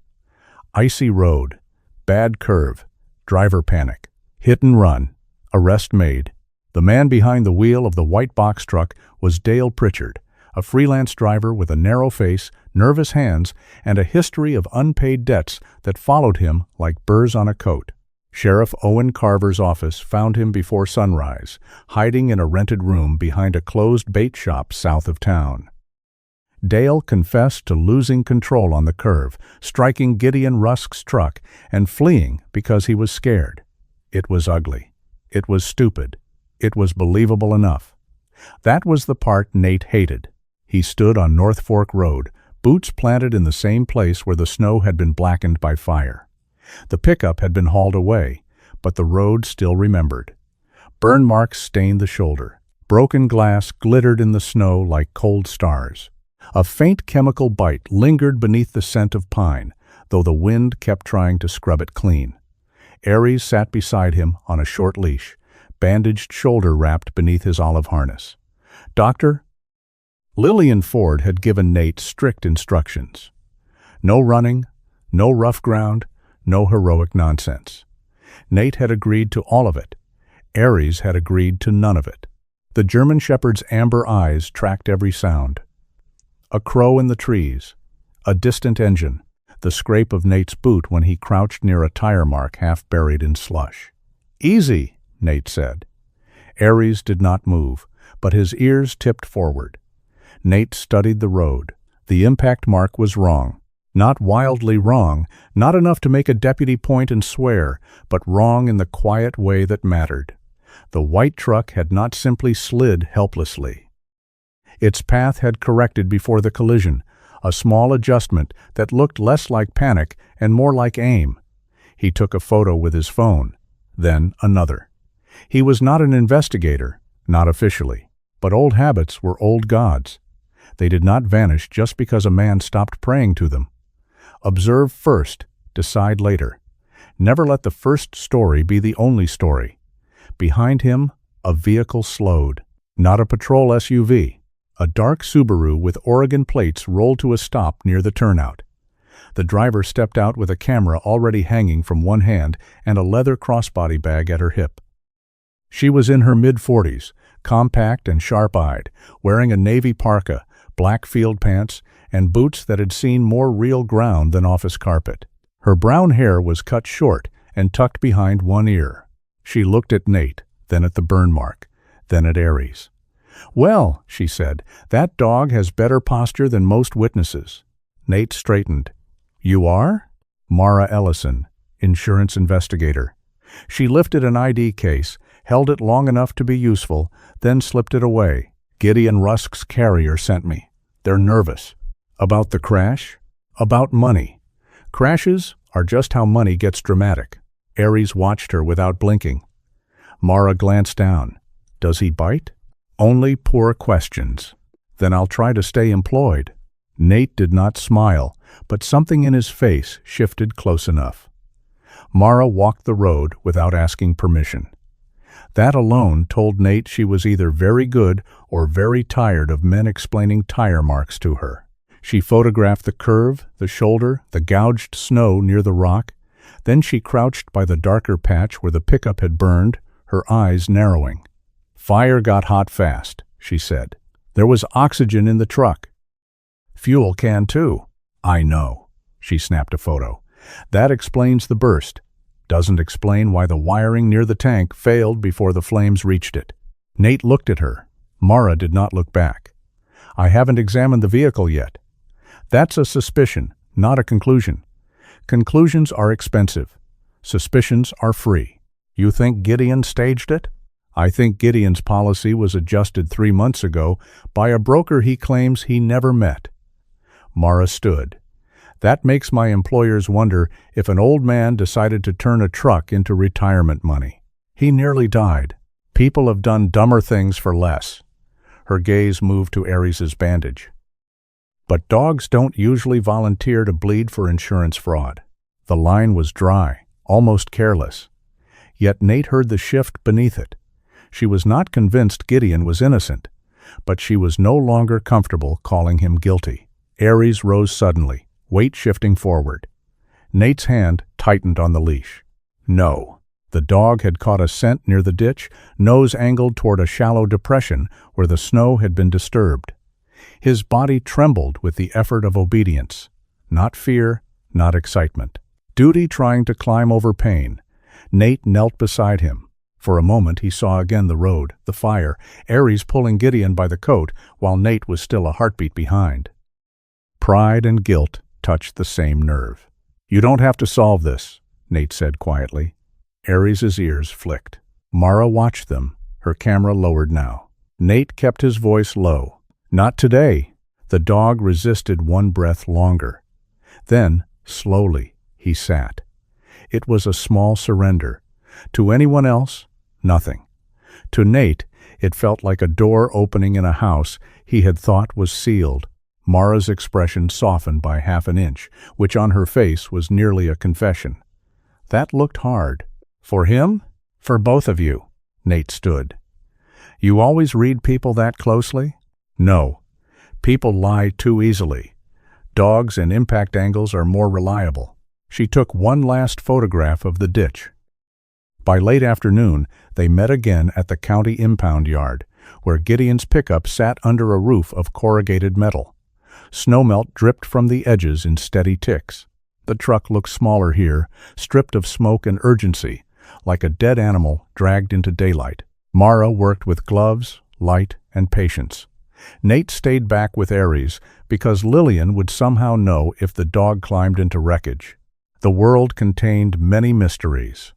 Icy road, bad curve, driver panic, hit and run, arrest made. The man behind the wheel of the white box truck was Dale Pritchard, a freelance driver with a narrow face, nervous hands, and a history of unpaid debts that followed him like burrs on a coat. Sheriff Owen Carver's office found him before sunrise, hiding in a rented room behind a closed bait shop south of town. Dale confessed to losing control on the curve, striking Gideon Rusk's truck, and fleeing because he was scared. It was ugly. It was stupid. It was believable enough. That was the part Nate hated. He stood on North Fork Road, boots planted in the same place where the snow had been blackened by fire. The pickup had been hauled away, but the road still remembered. Burn marks stained the shoulder. Broken glass glittered in the snow like cold stars. A faint chemical bite lingered beneath the scent of pine, though the wind kept trying to scrub it clean. Aries sat beside him on a short leash, bandaged shoulder wrapped beneath his olive harness. "Doctor?" Lillian Ford had given Nate strict instructions. No running, no rough ground, no heroic nonsense. Nate had agreed to all of it. Aries had agreed to none of it. The German Shepherd's amber eyes tracked every sound. A crow in the trees, a distant engine, the scrape of Nate's boot when he crouched near a tire mark half buried in slush. "Easy," Nate said. Aries did not move, but his ears tipped forward. Nate studied the road. The impact mark was wrong. Not wildly wrong, not enough to make a deputy point and swear, but wrong in the quiet way that mattered. The white truck had not simply slid helplessly. Its path had corrected before the collision, a small adjustment that looked less like panic and more like aim. He took a photo with his phone, then another. He was not an investigator, not officially, but old habits were old gods. They did not vanish just because a man stopped praying to them. Observe first, decide later. Never let the first story be the only story. Behind him, a vehicle slowed. Not a patrol SUV. A dark Subaru with Oregon plates rolled to a stop near the turnout. The driver stepped out with a camera already hanging from one hand and a leather crossbody bag at her hip. She was in her mid-40s, compact and sharp-eyed, wearing a navy parka, black field pants, and boots that had seen more real ground than office carpet. Her brown hair was cut short and tucked behind one ear. She looked at Nate, then at the burn mark, then at Aries. "Well," she said, "that dog has better posture than most witnesses." Nate straightened. "You are?" Mara Ellison, insurance investigator. She lifted an ID case, held it long enough to be useful, then slipped it away. "Gideon Rusk's carrier sent me. They're nervous." "About the crash?" "About money. Crashes are just how money gets dramatic." Aries watched her without blinking. Mara glanced down. "Does he bite?" "Only poor questions." "Then I'll try to stay employed." Nate did not smile, but something in his face shifted close enough. Mara walked the road without asking permission. That alone told Nate she was either very good or very tired of men explaining tire marks to her. She photographed the curve, the shoulder, the gouged snow near the rock. Then she crouched by the darker patch where the pickup had burned, her eyes narrowing. "Fire got hot fast," she said. "There was oxygen in the truck." "Fuel can too." "I know." She snapped a photo. "That explains the burst. Doesn't explain why the wiring near the tank failed before the flames reached it. Nate looked at her. Mara did not look back. I haven't examined the vehicle yet. That's a suspicion, not a conclusion. Conclusions are expensive. Suspicions are free. You think Gideon staged it? I think Gideon's policy was adjusted 3 months ago by a broker he claims he never met. Mara stood. That makes my employers wonder if an old man decided to turn a truck into retirement money. He nearly died. People have done dumber things for less. Her gaze moved to Aries' bandage. But dogs don't usually volunteer to bleed for insurance fraud. The line was dry, almost careless. Yet Nate heard the shift beneath it. She was not convinced Gideon was innocent, but she was no longer comfortable calling him guilty. Aries rose suddenly, weight shifting forward. Nate's hand tightened on the leash. No. The dog had caught a scent near the ditch, nose angled toward a shallow depression where the snow had been disturbed. His body trembled with the effort of obedience. Not fear, not excitement. Duty trying to climb over pain. Nate knelt beside him. For a moment he saw again the road, the fire, Aries pulling Gideon by the coat while Nate was still a heartbeat behind. Pride and guilt touched the same nerve. You don't have to solve this, Nate said quietly. Aries' ears flicked. Mara watched them, her camera lowered now. Nate kept his voice low. Not today. The dog resisted one breath longer. Then, slowly, he sat. It was a small surrender. To anyone else, nothing. To Nate, it felt like a door opening in a house he had thought was sealed. Mara's expression softened by 1/2 inch, which on her face was nearly a confession. That looked hard. For him? For both of you. Nate stood. You always read people that closely? No. People lie too easily. Dogs and impact angles are more reliable. She took one last photograph of the ditch. By late afternoon, they met again at the county impound yard, where Gideon's pickup sat under a roof of corrugated metal. Snowmelt dripped from the edges in steady ticks. The truck looked smaller here, stripped of smoke and urgency, like a dead animal dragged into daylight. Mara worked with gloves, light, and patience. Nate stayed back with Aries because Lillian would somehow know if the dog climbed into wreckage. The world contained many mysteries.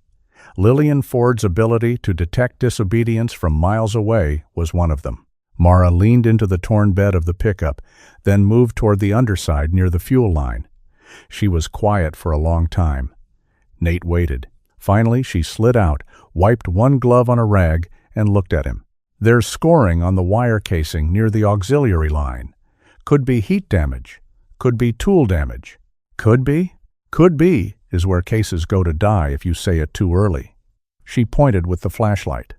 Lillian Ford's ability to detect disobedience from miles away was one of them. Mara leaned into the torn bed of the pickup, then moved toward the underside near the fuel line. She was quiet for a long time. Nate waited. Finally, she slid out, wiped one glove on a rag, and looked at him. There's scoring on the wire casing near the auxiliary line. Could be heat damage. Could be tool damage. Could be? Could be is where cases go to die if you say it too early. She pointed with the flashlight.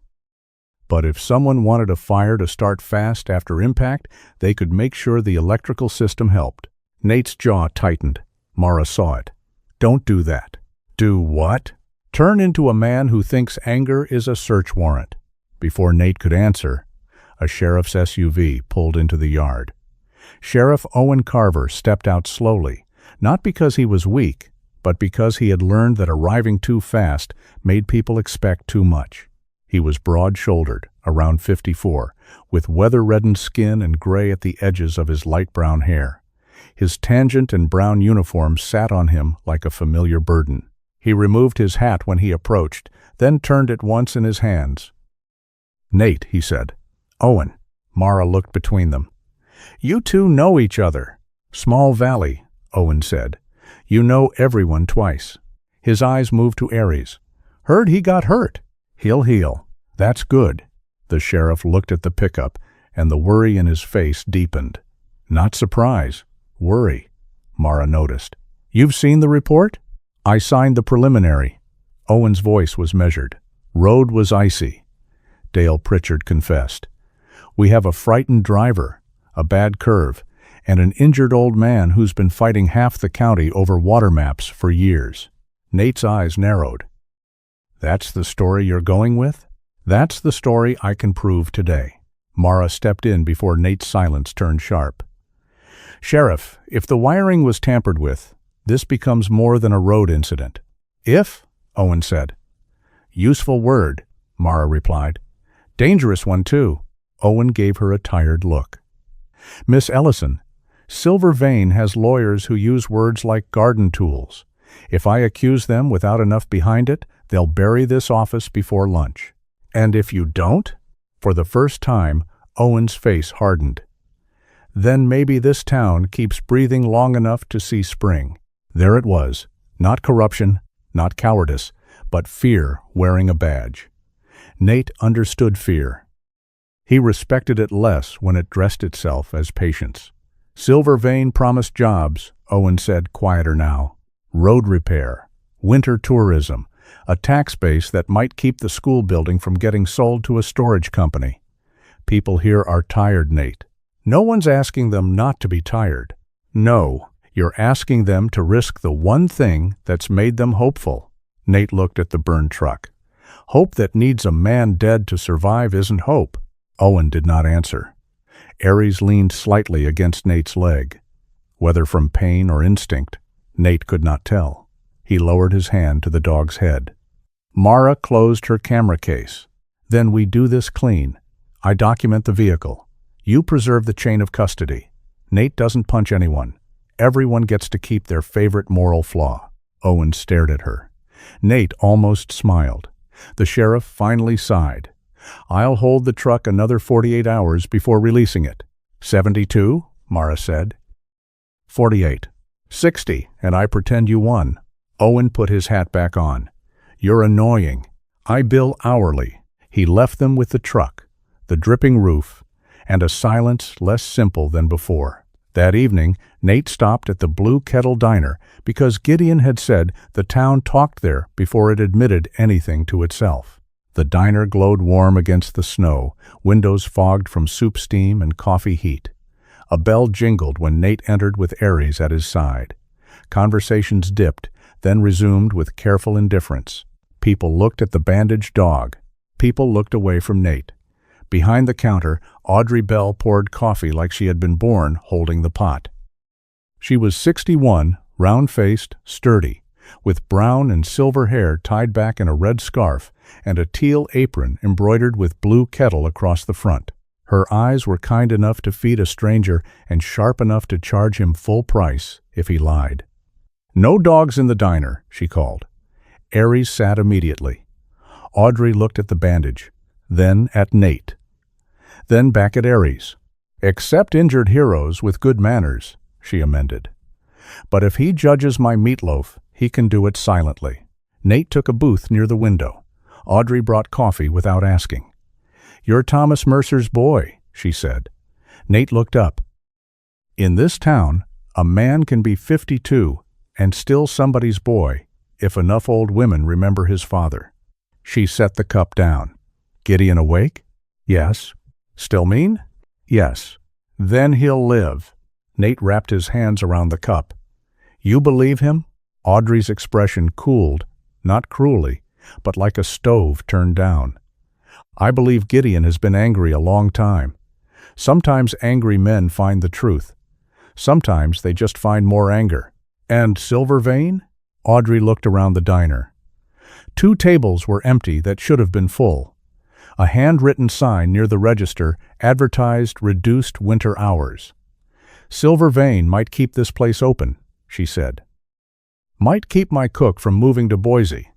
But if someone wanted a fire to start fast after impact, they could make sure the electrical system helped. Nate's jaw tightened. Mara saw it. Don't do that. Do what? Turn into a man who thinks anger is a search warrant. Before Nate could answer, a sheriff's SUV pulled into the yard. Sheriff Owen Carver stepped out slowly, not because he was weak, but because he had learned that arriving too fast made people expect too much. He was broad-shouldered, around 54, with weather-reddened skin and gray at the edges of his light brown hair. His tangent and brown uniform sat on him like a familiar burden. He removed his hat when he approached, then turned it once in his hands. Nate, he said. Owen. Mara looked between them. You two know each other. Small Valley, Owen said. You know everyone twice. His eyes moved to Aries. Heard he got hurt. He'll heal. That's good. The sheriff looked at the pickup, and the worry in his face deepened. Not surprise. Worry, Mara noticed. You've seen the report? I signed the preliminary. Owen's voice was measured. Road was icy. Dale Pritchard confessed. We have a frightened driver, a bad curve, and an injured old man who's been fighting half the county over water maps for years. Nate's eyes narrowed. That's the story you're going with? That's the story I can prove today. Mara stepped in before Nate's silence turned sharp. Sheriff, if the wiring was tampered with, this becomes more than a road incident. If? Owen said. Useful word, Mara replied. Dangerous one, too. Owen gave her a tired look. Miss Ellison, Silver Vein has lawyers who use words like garden tools. If I accuse them without enough behind it, they'll bury this office before lunch. And if you don't? For the first time, Owen's face hardened. Then maybe this town keeps breathing long enough to see spring. There it was, not corruption, not cowardice, but fear wearing a badge. Nate understood fear. He respected it less when it dressed itself as patience. Silver Vein promised jobs, Owen said, quieter now. Road repair, winter tourism, a tax base that might keep the school building from getting sold to a storage company. People here are tired, Nate. No one's asking them not to be tired. No, you're asking them to risk the one thing that's made them hopeful. Nate looked at the burned truck. Hope that needs a man dead to survive isn't hope. Owen did not answer. Aries leaned slightly against Nate's leg. Whether from pain or instinct, Nate could not tell. He lowered his hand to the dog's head. Mara closed her camera case. Then we do this clean. I document the vehicle. You preserve the chain of custody. Nate doesn't punch anyone. Everyone gets to keep their favorite moral flaw. Owen stared at her. Nate almost smiled. The sheriff finally sighed. I'll hold the truck another 48 hours before releasing it. 72, Mara said. 48. 60, and I pretend you won. Owen put his hat back on. You're annoying. I bill hourly. He left them with the truck, the dripping roof, and a silence less simple than before. That evening, Nate stopped at the Blue Kettle Diner because Gideon had said the town talked there before it admitted anything to itself. The diner glowed warm against the snow, windows fogged from soup steam and coffee heat. A bell jingled when Nate entered with Aries at his side. Conversations dipped, then resumed with careful indifference. People looked at the bandaged dog. People looked away from Nate. Behind the counter, Audrey Bell poured coffee like she had been born holding the pot. She was 61, round-faced, sturdy, with brown and silver hair tied back in a red scarf and a teal apron embroidered with blue kettle across the front. Her eyes were kind enough to feed a stranger and sharp enough to charge him full price if he lied. No dogs in the diner, she called. Aries sat immediately. Audrey looked at the bandage, then at Nate. Then back at Aries. Except injured heroes with good manners, she amended. But if he judges my meatloaf, he can do it silently. Nate took a booth near the window. Audrey brought coffee without asking. You're Thomas Mercer's boy, she said. Nate looked up. In this town, a man can be 52 and still somebody's boy if enough old women remember his father. She set the cup down. Gideon awake? Yes. Still mean? Yes. Then he'll live. Nate wrapped his hands around the cup. You believe him? Audrey's expression cooled, not cruelly, but like a stove turned down. I believe Gideon has been angry a long time. Sometimes angry men find the truth. Sometimes they just find more anger. And Silver Vein? Audrey looked around the diner. 2 tables were empty that should have been full. A handwritten sign near the register advertised reduced winter hours. Silver Vein might keep this place open, she said. Might keep my cook from moving to Boise.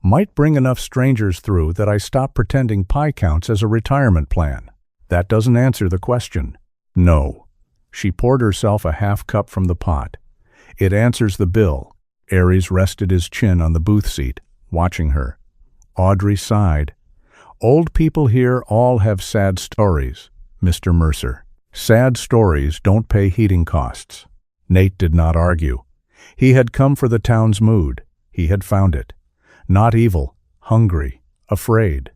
Might bring enough strangers through that I stop pretending pie counts as a retirement plan. That doesn't answer the question. No. She poured herself a half cup from the pot. It answers the bill. Aries rested his chin on the booth seat, watching her. Audrey sighed. Old people here all have sad stories, Mr. Mercer. Sad stories don't pay heating costs. Nate did not argue. He had come for the town's mood. He had found it. Not evil, hungry, afraid.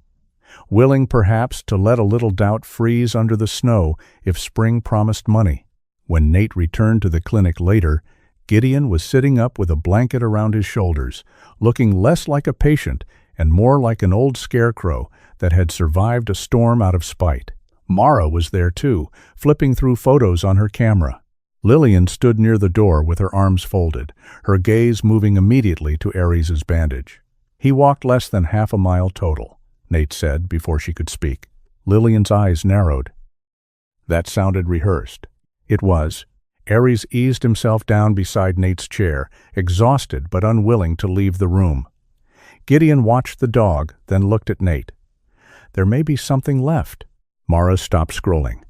Willing perhaps to let a little doubt freeze under the snow if spring promised money. When Nate returned to the clinic later, Gideon was sitting up with a blanket around his shoulders, looking less like a patient and more like an old scarecrow that had survived a storm out of spite. Mara was there too, flipping through photos on her camera. Lillian stood near the door with her arms folded, her gaze moving immediately to Aries's bandage. He walked less than half a mile total, Nate said before she could speak. Lillian's eyes narrowed. That sounded rehearsed. It was. Aries eased himself down beside Nate's chair, exhausted but unwilling to leave the room. Gideon watched the dog, then looked at Nate. There may be something left. Mara stopped scrolling.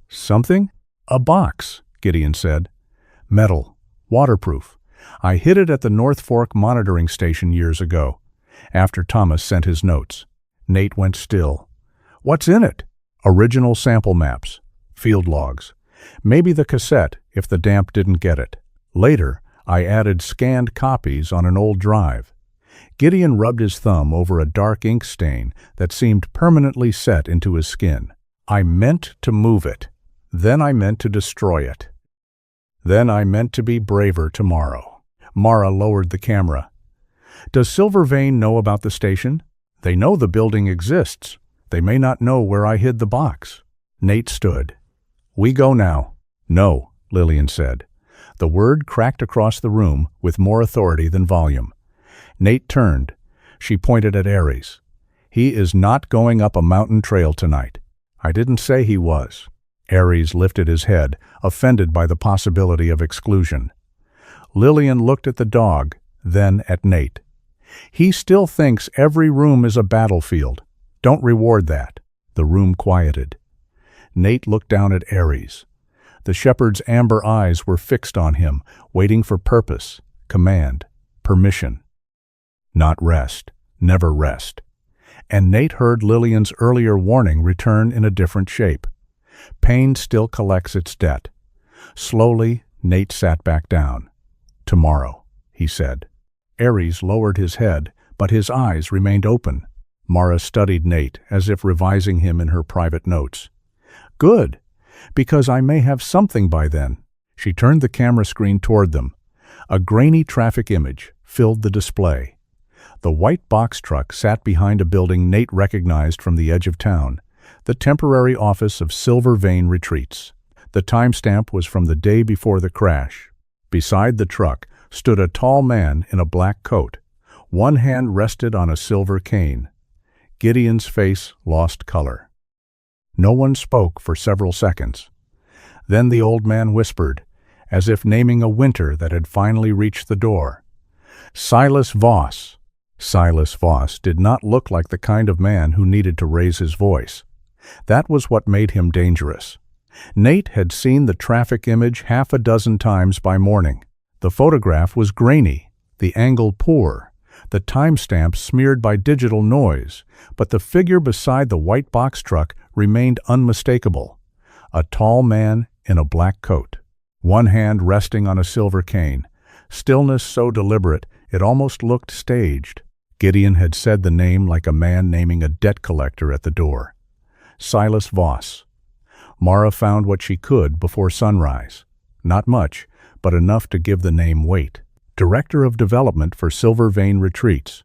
Something? A box, Gideon said. Metal. Waterproof. I hid it at the North Fork monitoring station years ago, after Thomas sent his notes. Nate went still. What's in it? Original sample maps. Field logs. Maybe the cassette, if the damp didn't get it. Later, I added scanned copies on an old drive. Gideon rubbed his thumb over a dark ink stain that seemed permanently set into his skin. I meant to move it. Then I meant to destroy it. Then I meant to be braver tomorrow. Mara lowered the camera. Does Silver Vein know about the station? They know the building exists. They may not know where I hid the box. Nate stood. We go now. No, Lillian said. The word cracked across the room with more authority than volume. Nate turned. She pointed at Aries. He is not going up a mountain trail tonight. I didn't say he was. Aries lifted his head, offended by the possibility of exclusion. Lillian looked at the dog, then at Nate. He still thinks every room is a battlefield. Don't reward that. The room quieted. Nate looked down at Aries. The shepherd's amber eyes were fixed on him, waiting for purpose, command, permission. Not rest, never rest. And Nate heard Lillian's earlier warning return in a different shape. Pain still collects its debt. Slowly, Nate sat back down. Tomorrow, he said. Aries lowered his head, but his eyes remained open. Mara studied Nate as if revising him in her private notes. Good, because I may have something by then. She turned the camera screen toward them. A grainy traffic image filled the display. The white box truck sat behind a building Nate recognized from the edge of town, the temporary office of Silver Vein Retreats. The timestamp was from the day before the crash. Beside the truck stood a tall man in a black coat. One hand rested on a silver cane. Gideon's face lost color. No one spoke for several seconds. Then the old man whispered, as if naming a winter that had finally reached the door. Silas Voss. Silas Voss did not look like the kind of man who needed to raise his voice. That was what made him dangerous. Nate had seen the traffic image half a dozen times by morning. The photograph was grainy, the angle poor, the timestamp smeared by digital noise, but the figure beside the white box truck remained unmistakable. A tall man in a black coat, one hand resting on a silver cane, stillness so deliberate it almost looked staged. Gideon had said the name like a man naming a debt collector at the door. Silas Voss. Mara found what she could before sunrise. Not much, but enough to give the name weight. Director of Development for Silver Vein Retreats.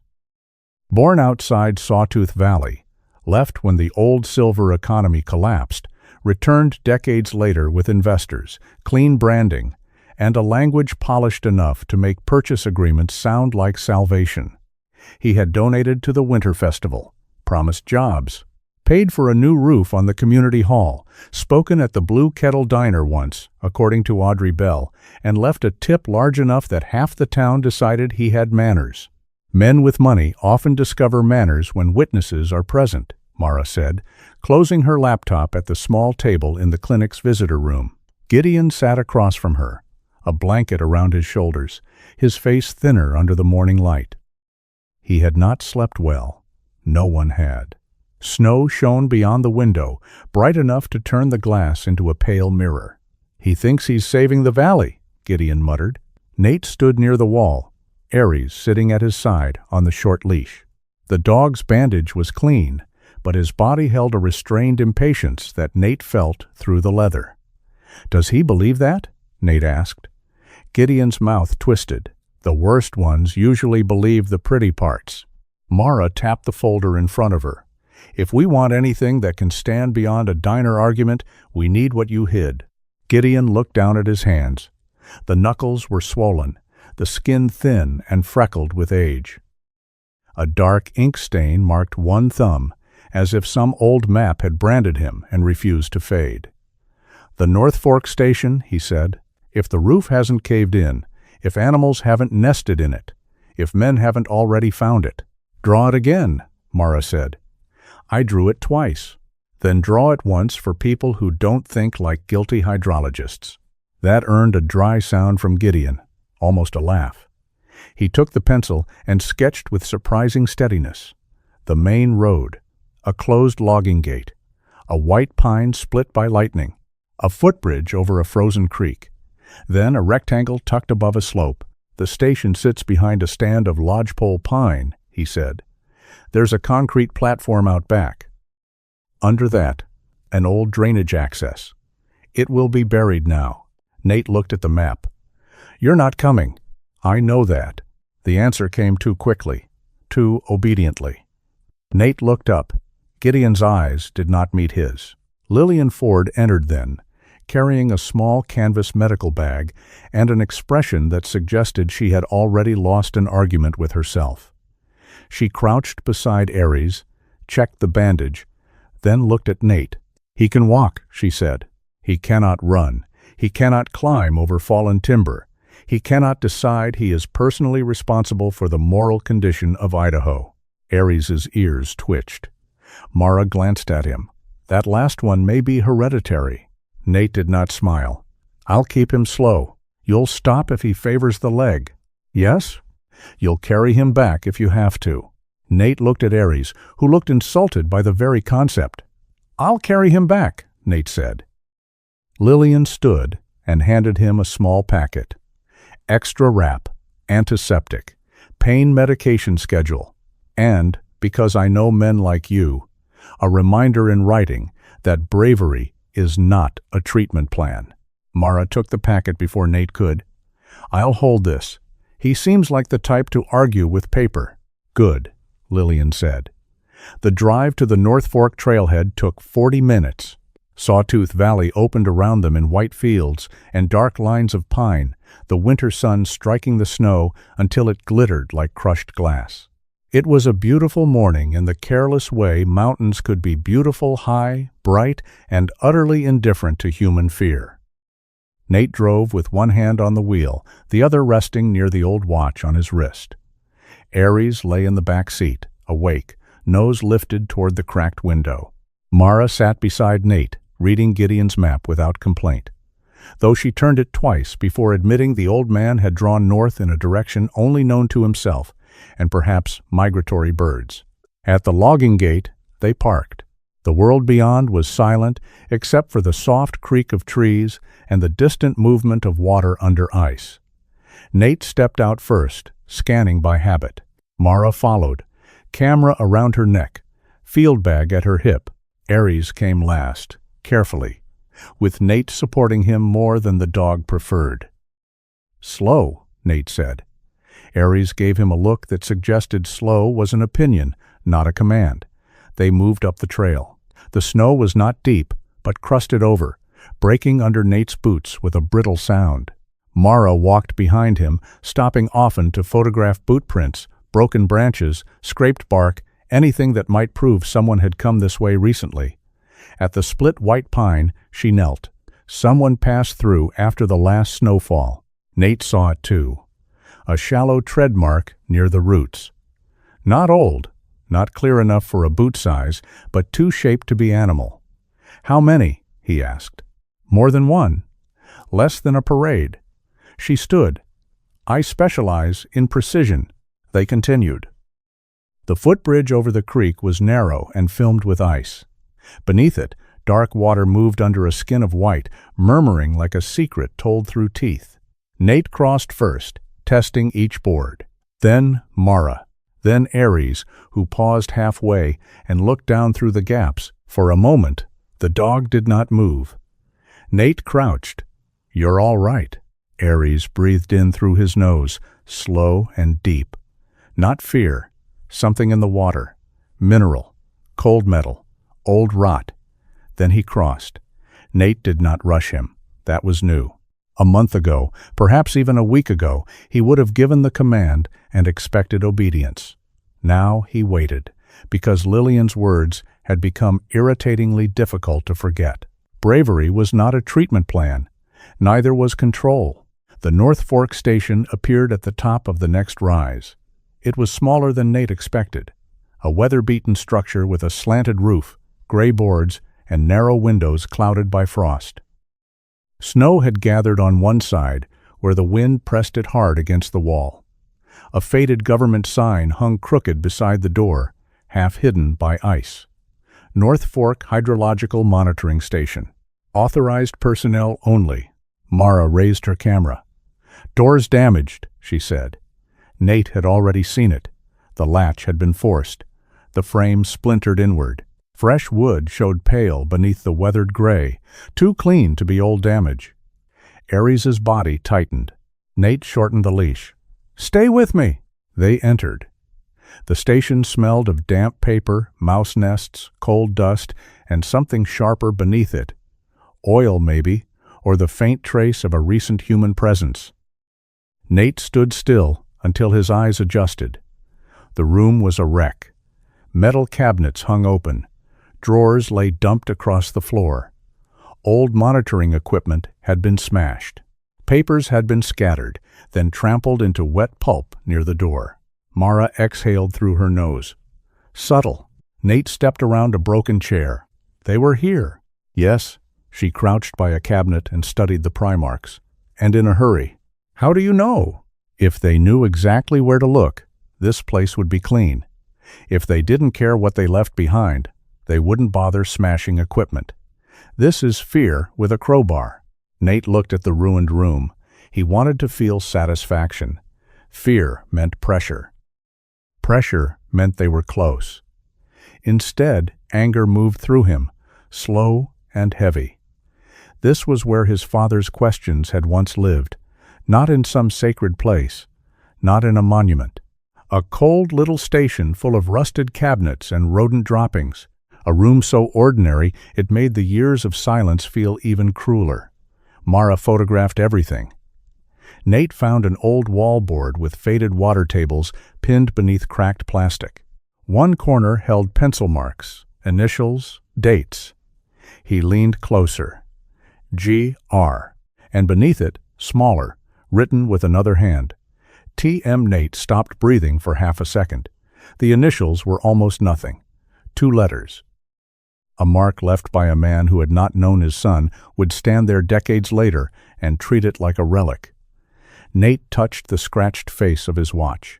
Born outside Sawtooth Valley, left when the old silver economy collapsed, returned decades later with investors, clean branding, and a language polished enough to make purchase agreements sound like salvation. He had donated to the Winter Festival, promised jobs, paid for a new roof on the community hall, spoken at the Blue Kettle Diner once, according to Audrey Bell, and left a tip large enough that half the town decided he had manners. Men with money often discover manners when witnesses are present, Mara said, closing her laptop at the small table in the clinic's visitor room. Gideon sat across from her, a blanket around his shoulders, his face thinner under the morning light. He had not slept well. No one had. Snow shone beyond the window, bright enough to turn the glass into a pale mirror. He thinks he's saving the valley, Gideon muttered. Nate stood near the wall, Aries sitting at his side on the short leash. The dog's bandage was clean, but his body held a restrained impatience that Nate felt through the leather. Does he believe that? Nate asked. Gideon's mouth twisted. The worst ones usually believe the pretty parts. Mara tapped the folder in front of her. If we want anything that can stand beyond a diner argument, we need what you hid. Gideon looked down at his hands. The knuckles were swollen, the skin thin and freckled with age. A dark ink stain marked one thumb, as if some old map had branded him and refused to fade. "The North Fork Station," he said. "If the roof hasn't caved in, if animals haven't nested in it, if men haven't already found it." "Draw it again," Mara said. "I drew it twice." "Then draw it once for people who don't think like guilty hydrologists." That earned a dry sound from Gideon, almost a laugh. He took the pencil and sketched with surprising steadiness. The main road, a closed logging gate, a white pine split by lightning, a footbridge over a frozen creek, then a rectangle tucked above a slope. "The station sits behind a stand of lodgepole pine," he said. "There's a concrete platform out back. Under that, an old drainage access. It will be buried now." Nate looked at the map. "You're not coming." "I know that." The answer came too quickly, too obediently. Nate looked up. Gideon's eyes did not meet his. Lillian Ford entered then, carrying a small canvas medical bag and an expression that suggested she had already lost an argument with herself. She crouched beside Aries, checked the bandage, then looked at Nate. "He can walk," she said. "He cannot run. He cannot climb over fallen timber. He cannot decide he is personally responsible for the moral condition of Idaho." Aries's ears twitched. Mara glanced at him. "That last one may be hereditary." Nate did not smile. "I'll keep him slow. You'll stop if he favors the leg." "Yes?" "You'll carry him back if you have to." Nate looked at Aries, who looked insulted by the very concept. "I'll carry him back," Nate said. Lillian stood and handed him a small packet. Extra wrap, antiseptic, pain medication schedule, and, because I know men like you, a reminder in writing that bravery is not a treatment plan. Mara took the packet before Nate could. "I'll hold this. He seems like the type to argue with paper." "Good," Lillian said. The drive to the North Fork trailhead took 40 minutes. Sawtooth Valley opened around them in white fields and dark lines of pine, the winter sun striking the snow until it glittered like crushed glass. It was a beautiful morning in the careless way mountains could be beautiful, high, bright, and utterly indifferent to human fear. Nate drove with one hand on the wheel, the other resting near the old watch on his wrist. Aries lay in the back seat, awake, nose lifted toward the cracked window. Mara sat beside Nate, reading Gideon's map without complaint, though she turned it twice before admitting the old man had drawn north in a direction only known to himself and perhaps migratory birds. At the logging gate, they parked. The world beyond was silent except for the soft creak of trees and the distant movement of water under ice. Nate stepped out first, scanning by habit. Mara followed, camera around her neck, field bag at her hip. Aries came last, carefully, with Nate supporting him more than the dog preferred. "Slow," Nate said. Aries gave him a look that suggested slow was an opinion, not a command. They moved up the trail. The snow was not deep, but crusted over, breaking under Nate's boots with a brittle sound. Mara walked behind him, stopping often to photograph boot prints, broken branches, scraped bark, anything that might prove someone had come this way recently. At the split white pine, she knelt. Someone passed through after the last snowfall. Nate saw it too. A shallow tread mark near the roots. Not old, not clear enough for a boot size, but too shaped to be animal. "How many?" he asked. "More than one. Less than a parade." She stood. "I specialize in precision." They continued. The footbridge over the creek was narrow and filmed with ice. Beneath it, dark water moved under a skin of white, murmuring like a secret told through teeth. Nate crossed first, testing each board. Then Mara. Then Aries, who paused halfway and looked down through the gaps. For a moment, the dog did not move. Nate crouched. "You're all right." Aries breathed in through his nose, slow and deep. Not fear. Something in the water. Mineral. Cold metal. Old rot. Then he crossed. Nate did not rush him. That was new. A month ago, perhaps even a week ago, he would have given the command and expected obedience. Now he waited, because Lillian's words had become irritatingly difficult to forget. Bravery was not a treatment plan. Neither was control. The North Fork station appeared at the top of the next rise. It was smaller than Nate expected. A weather-beaten structure with a slanted roof, gray boards, and narrow windows clouded by frost. Snow had gathered on one side, where the wind pressed it hard against the wall. A faded government sign hung crooked beside the door, half hidden by ice. North Fork Hydrological Monitoring Station. Authorized personnel only. Mara raised her camera. "Door's damaged," she said. Nate had already seen it. The latch had been forced. The frame splintered inward. Fresh wood showed pale beneath the weathered gray, too clean to be old damage. Aries' body tightened. Nate shortened the leash. "Stay with me!" They entered. The station smelled of damp paper, mouse nests, cold dust, and something sharper beneath it. Oil, maybe, or the faint trace of a recent human presence. Nate stood still until his eyes adjusted. The room was a wreck. Metal cabinets hung open. Drawers lay dumped across the floor. Old monitoring equipment had been smashed. Papers had been scattered, then trampled into wet pulp near the door. Mara exhaled through her nose. Subtle. Nate stepped around a broken chair. They were here. Yes. She crouched by a cabinet and studied the pry marks. And in a hurry. How do you know? If they knew exactly where to look, this place would be clean. If they didn't care what they left behind, they wouldn't bother smashing equipment. This is fear with a crowbar. Nate looked at the ruined room. He wanted to feel satisfaction. Fear meant pressure. Pressure meant they were close. Instead, anger moved through him, slow and heavy. This was where his father's questions had once lived, not in some sacred place, not in a monument. A cold little station full of rusted cabinets and rodent droppings, a room so ordinary it made the years of silence feel even crueler. Mara photographed everything. Nate found an old wallboard with faded water tables pinned beneath cracked plastic. One corner held pencil marks, initials, dates. He leaned closer. G.R. And beneath it, smaller, written with another hand. T.M. Nate stopped breathing for half a second. The initials were almost nothing. 2 letters. A mark left by a man who had not known his son would stand there decades later and treat it like a relic. Nate touched the scratched face of his watch.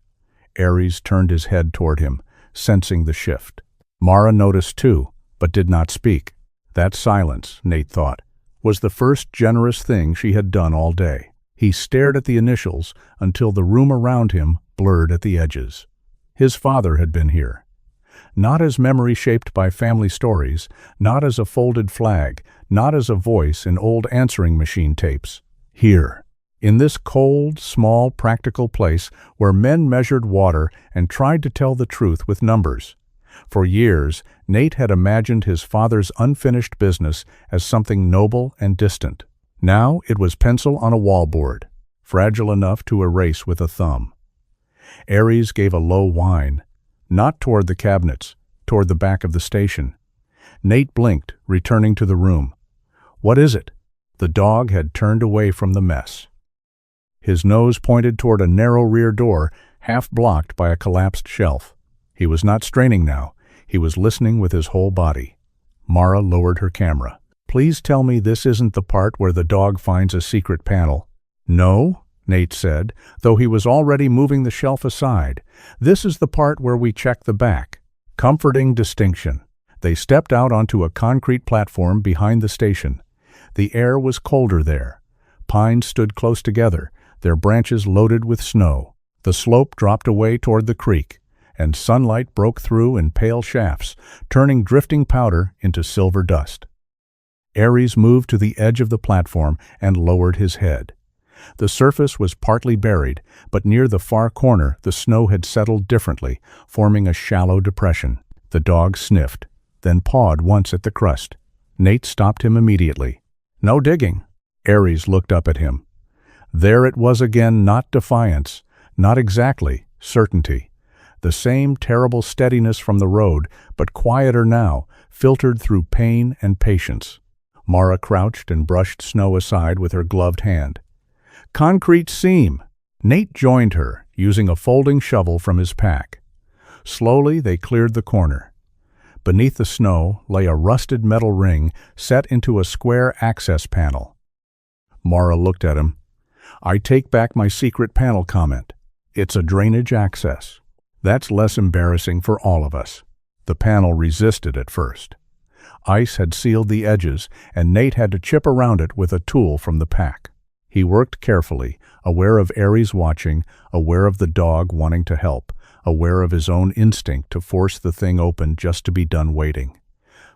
Aries turned his head toward him, sensing the shift. Mara noticed too, but did not speak. That silence, Nate thought, was the first generous thing she had done all day. He stared at the initials until the room around him blurred at the edges. His father had been here. Not as memory shaped by family stories, not as a folded flag, not as a voice in old answering machine tapes. Here. In this cold, small, practical place where men measured water and tried to tell the truth with numbers. For years, Nate had imagined his father's unfinished business as something noble and distant. Now it was pencil on a wallboard, fragile enough to erase with a thumb. Aries gave a low whine, not toward the cabinets, toward the back of the station. Nate blinked, returning to the room. "What is it?" The dog had turned away from the mess. His nose pointed toward a narrow rear door, half blocked by a collapsed shelf. He was not straining now. He was listening with his whole body. Mara lowered her camera. "Please tell me this isn't the part where the dog finds a secret panel." "No," Nate said, though he was already moving the shelf aside. "This is the part where we check the back." Comforting distinction. They stepped out onto a concrete platform behind the station. The air was colder there. Pines stood close together, their branches loaded with snow. The slope dropped away toward the creek, and sunlight broke through in pale shafts, turning drifting powder into silver dust. Aries moved to the edge of the platform and lowered his head. The surface was partly buried, but near the far corner the snow had settled differently, forming a shallow depression. The dog sniffed, then pawed once at the crust. Nate stopped him immediately. "No digging." Aries looked up at him. There it was again, not defiance, not exactly, certainty. The same terrible steadiness from the road, but quieter now, filtered through pain and patience. Mara crouched and brushed snow aside with her gloved hand. Concrete seam! Nate joined her, using a folding shovel from his pack. Slowly they cleared the corner. Beneath the snow lay a rusted metal ring set into a square access panel. Mara looked at him. I take back my secret panel comment. It's a drainage access. That's less embarrassing for all of us. The panel resisted at first. Ice had sealed the edges, and Nate had to chip around it with a tool from the pack. He worked carefully, aware of Aries watching, aware of the dog wanting to help, aware of his own instinct to force the thing open just to be done waiting.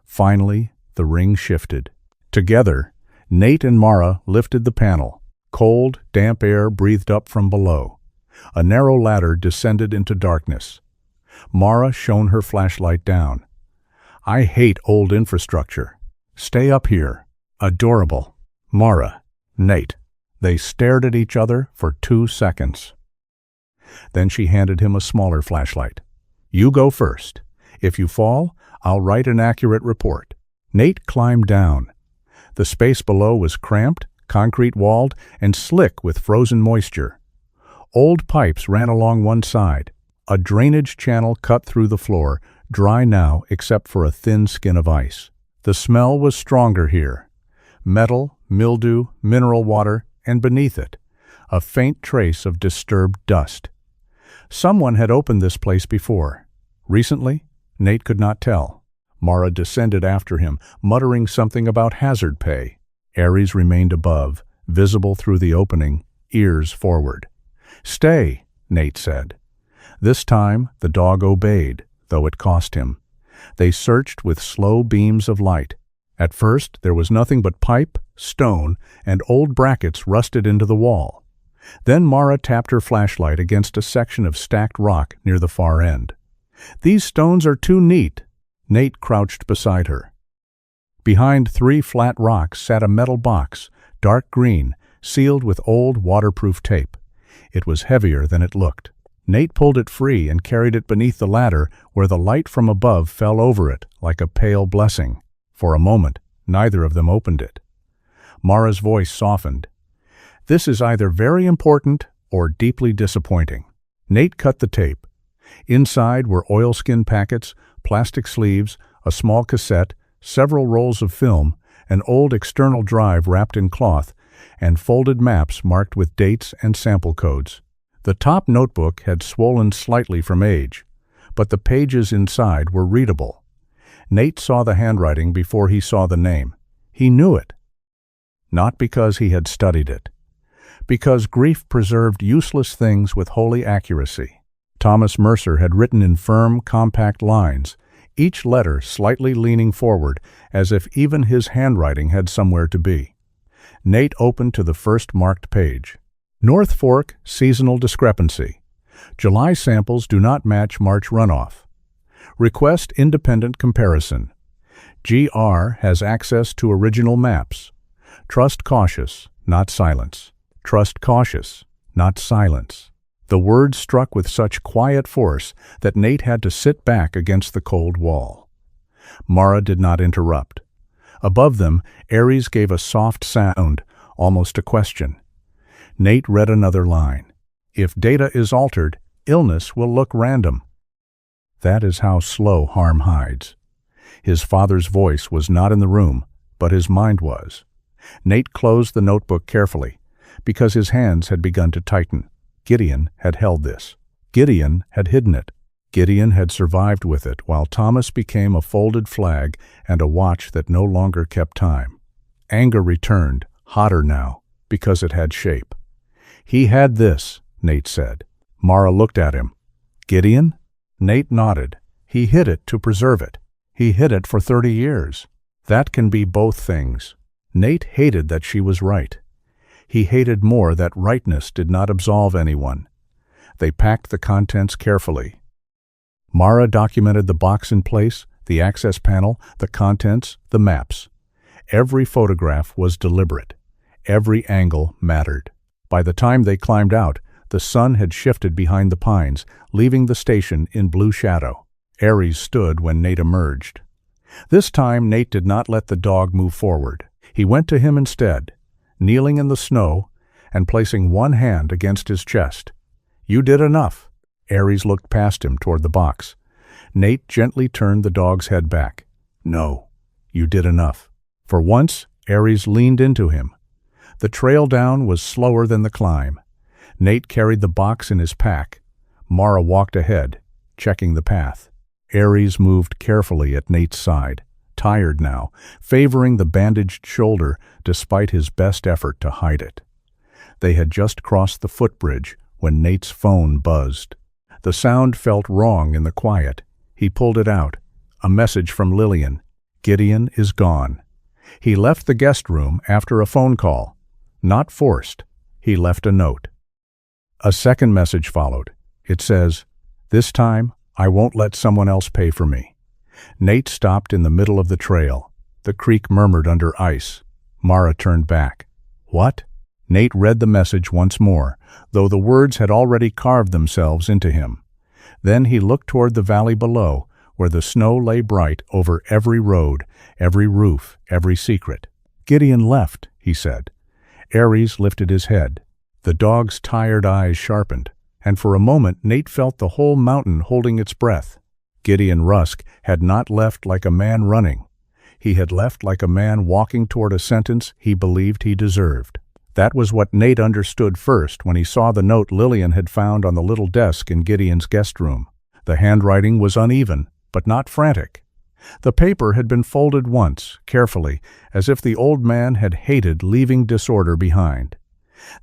Finally, the ring shifted. Together, Nate and Mara lifted the panel. Cold, damp air breathed up from below. A narrow ladder descended into darkness. Mara shone her flashlight down. I hate old infrastructure. Stay up here. Adorable. Mara, Nate. They stared at each other for 2 seconds. Then she handed him a smaller flashlight. You go first. If you fall, I'll write an accurate report. Nate climbed down. The space below was cramped, concrete-walled, and slick with frozen moisture. Old pipes ran along one side. A drainage channel cut through the floor, dry now except for a thin skin of ice. The smell was stronger here. Metal, mildew, mineral water, and beneath it, a faint trace of disturbed dust. Someone had opened this place before. Recently? Nate could not tell. Mara descended after him, muttering something about hazard pay. Aries remained above, visible through the opening, ears forward. Stay, Nate said. This time the dog obeyed, though it cost him. They searched with slow beams of light. At first there was nothing but pipe, stone, and old brackets rusted into the wall. Then Mara tapped her flashlight against a section of stacked rock near the far end. These stones are too neat. Nate crouched beside her. Behind 3 flat rocks sat a metal box, dark green, sealed with old waterproof tape. It was heavier than it looked. Nate pulled it free and carried it beneath the ladder where the light from above fell over it like a pale blessing. For a moment, neither of them opened it. Mara's voice softened. This is either very important or deeply disappointing. Nate cut the tape. Inside were oilskin packets, plastic sleeves, a small cassette, several rolls of film, an old external drive wrapped in cloth, and folded maps marked with dates and sample codes. The top notebook had swollen slightly from age, but the pages inside were readable. Nate saw the handwriting before he saw the name. He knew it. Not because he had studied it. Because grief preserved useless things with holy accuracy. Thomas Mercer had written in firm, compact lines, each letter slightly leaning forward, as if even his handwriting had somewhere to be. Nate opened to the first marked page. North Fork seasonal discrepancy. July samples do not match March runoff. Request independent comparison. GR has access to original maps. Trust cautious, not silence. Trust cautious, not silence. The words struck with such quiet force that Nate had to sit back against the cold wall. Mara did not interrupt. Above them, Aries gave a soft sound, almost a question. Nate read another line. If data is altered, illness will look random. That is how slow harm hides. His father's voice was not in the room, but his mind was. Nate closed the notebook carefully, because his hands had begun to tighten. Gideon had held this. Gideon had hidden it. Gideon had survived with it while Thomas became a folded flag and a watch that no longer kept time. Anger returned, hotter now, because it had shape. He had this, Nate said. Mara looked at him. Gideon? Nate nodded. He hid it to preserve it. He hid it for 30 years. That can be both things. Nate hated that she was right. He hated more that rightness did not absolve anyone. They packed the contents carefully. Mara documented the box in place, the access panel, the contents, the maps. Every photograph was deliberate. Every angle mattered. By the time they climbed out, The sun had shifted behind the pines, leaving the station in blue shadow. Aries stood when Nate emerged. This time Nate did not let the dog move forward. He went to him instead, kneeling in the snow and placing one hand against his chest. "You did enough." Aries looked past him toward the box. Nate gently turned the dog's head back. "No, you did enough." For once, Aries leaned into him. The trail down was slower than the climb. Nate carried the box in his pack. Mara walked ahead, checking the path. Aries moved carefully at Nate's side, tired now, favoring the bandaged shoulder despite his best effort to hide it. They had just crossed the footbridge when Nate's phone buzzed. The sound felt wrong in the quiet. He pulled it out. A message from Lillian. "Gideon is gone." He left the guest room after a phone call. Not forced. He left a note. A second message followed. It says, "This time, I won't let someone else pay for me." Nate stopped in the middle of the trail. The creek murmured under ice. Mara turned back. "What?" Nate read the message once more, though the words had already carved themselves into him. Then he looked toward the valley below, where the snow lay bright over every road, every roof, every secret. "Gideon left," he said. Aries lifted his head. The dog's tired eyes sharpened, and for a moment Nate felt the whole mountain holding its breath. Gideon Rusk had not left like a man running. He had left like a man walking toward a sentence he believed he deserved. That was what Nate understood first when he saw the note Lillian had found on the little desk in Gideon's guest room. The handwriting was uneven, but not frantic. The paper had been folded once, carefully, as if the old man had hated leaving disorder behind.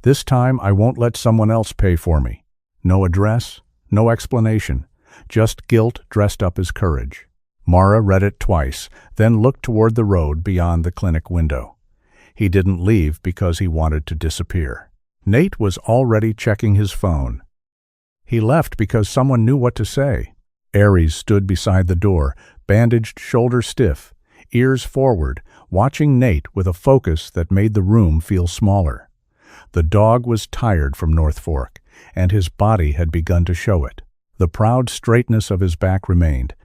"This time I won't let someone else pay for me." No address, no explanation, just guilt dressed up as courage. Mara read it twice, then looked toward the road beyond the clinic window. He didn't leave because he wanted to disappear. Nate was already checking his phone. He left because someone knew what to say. Aries stood beside the door, bandaged shoulder stiff, ears forward, watching Nate with a focus that made the room feel smaller. The dog was tired from North Fork, and his body had begun to show it. The proud straightness of his back remained,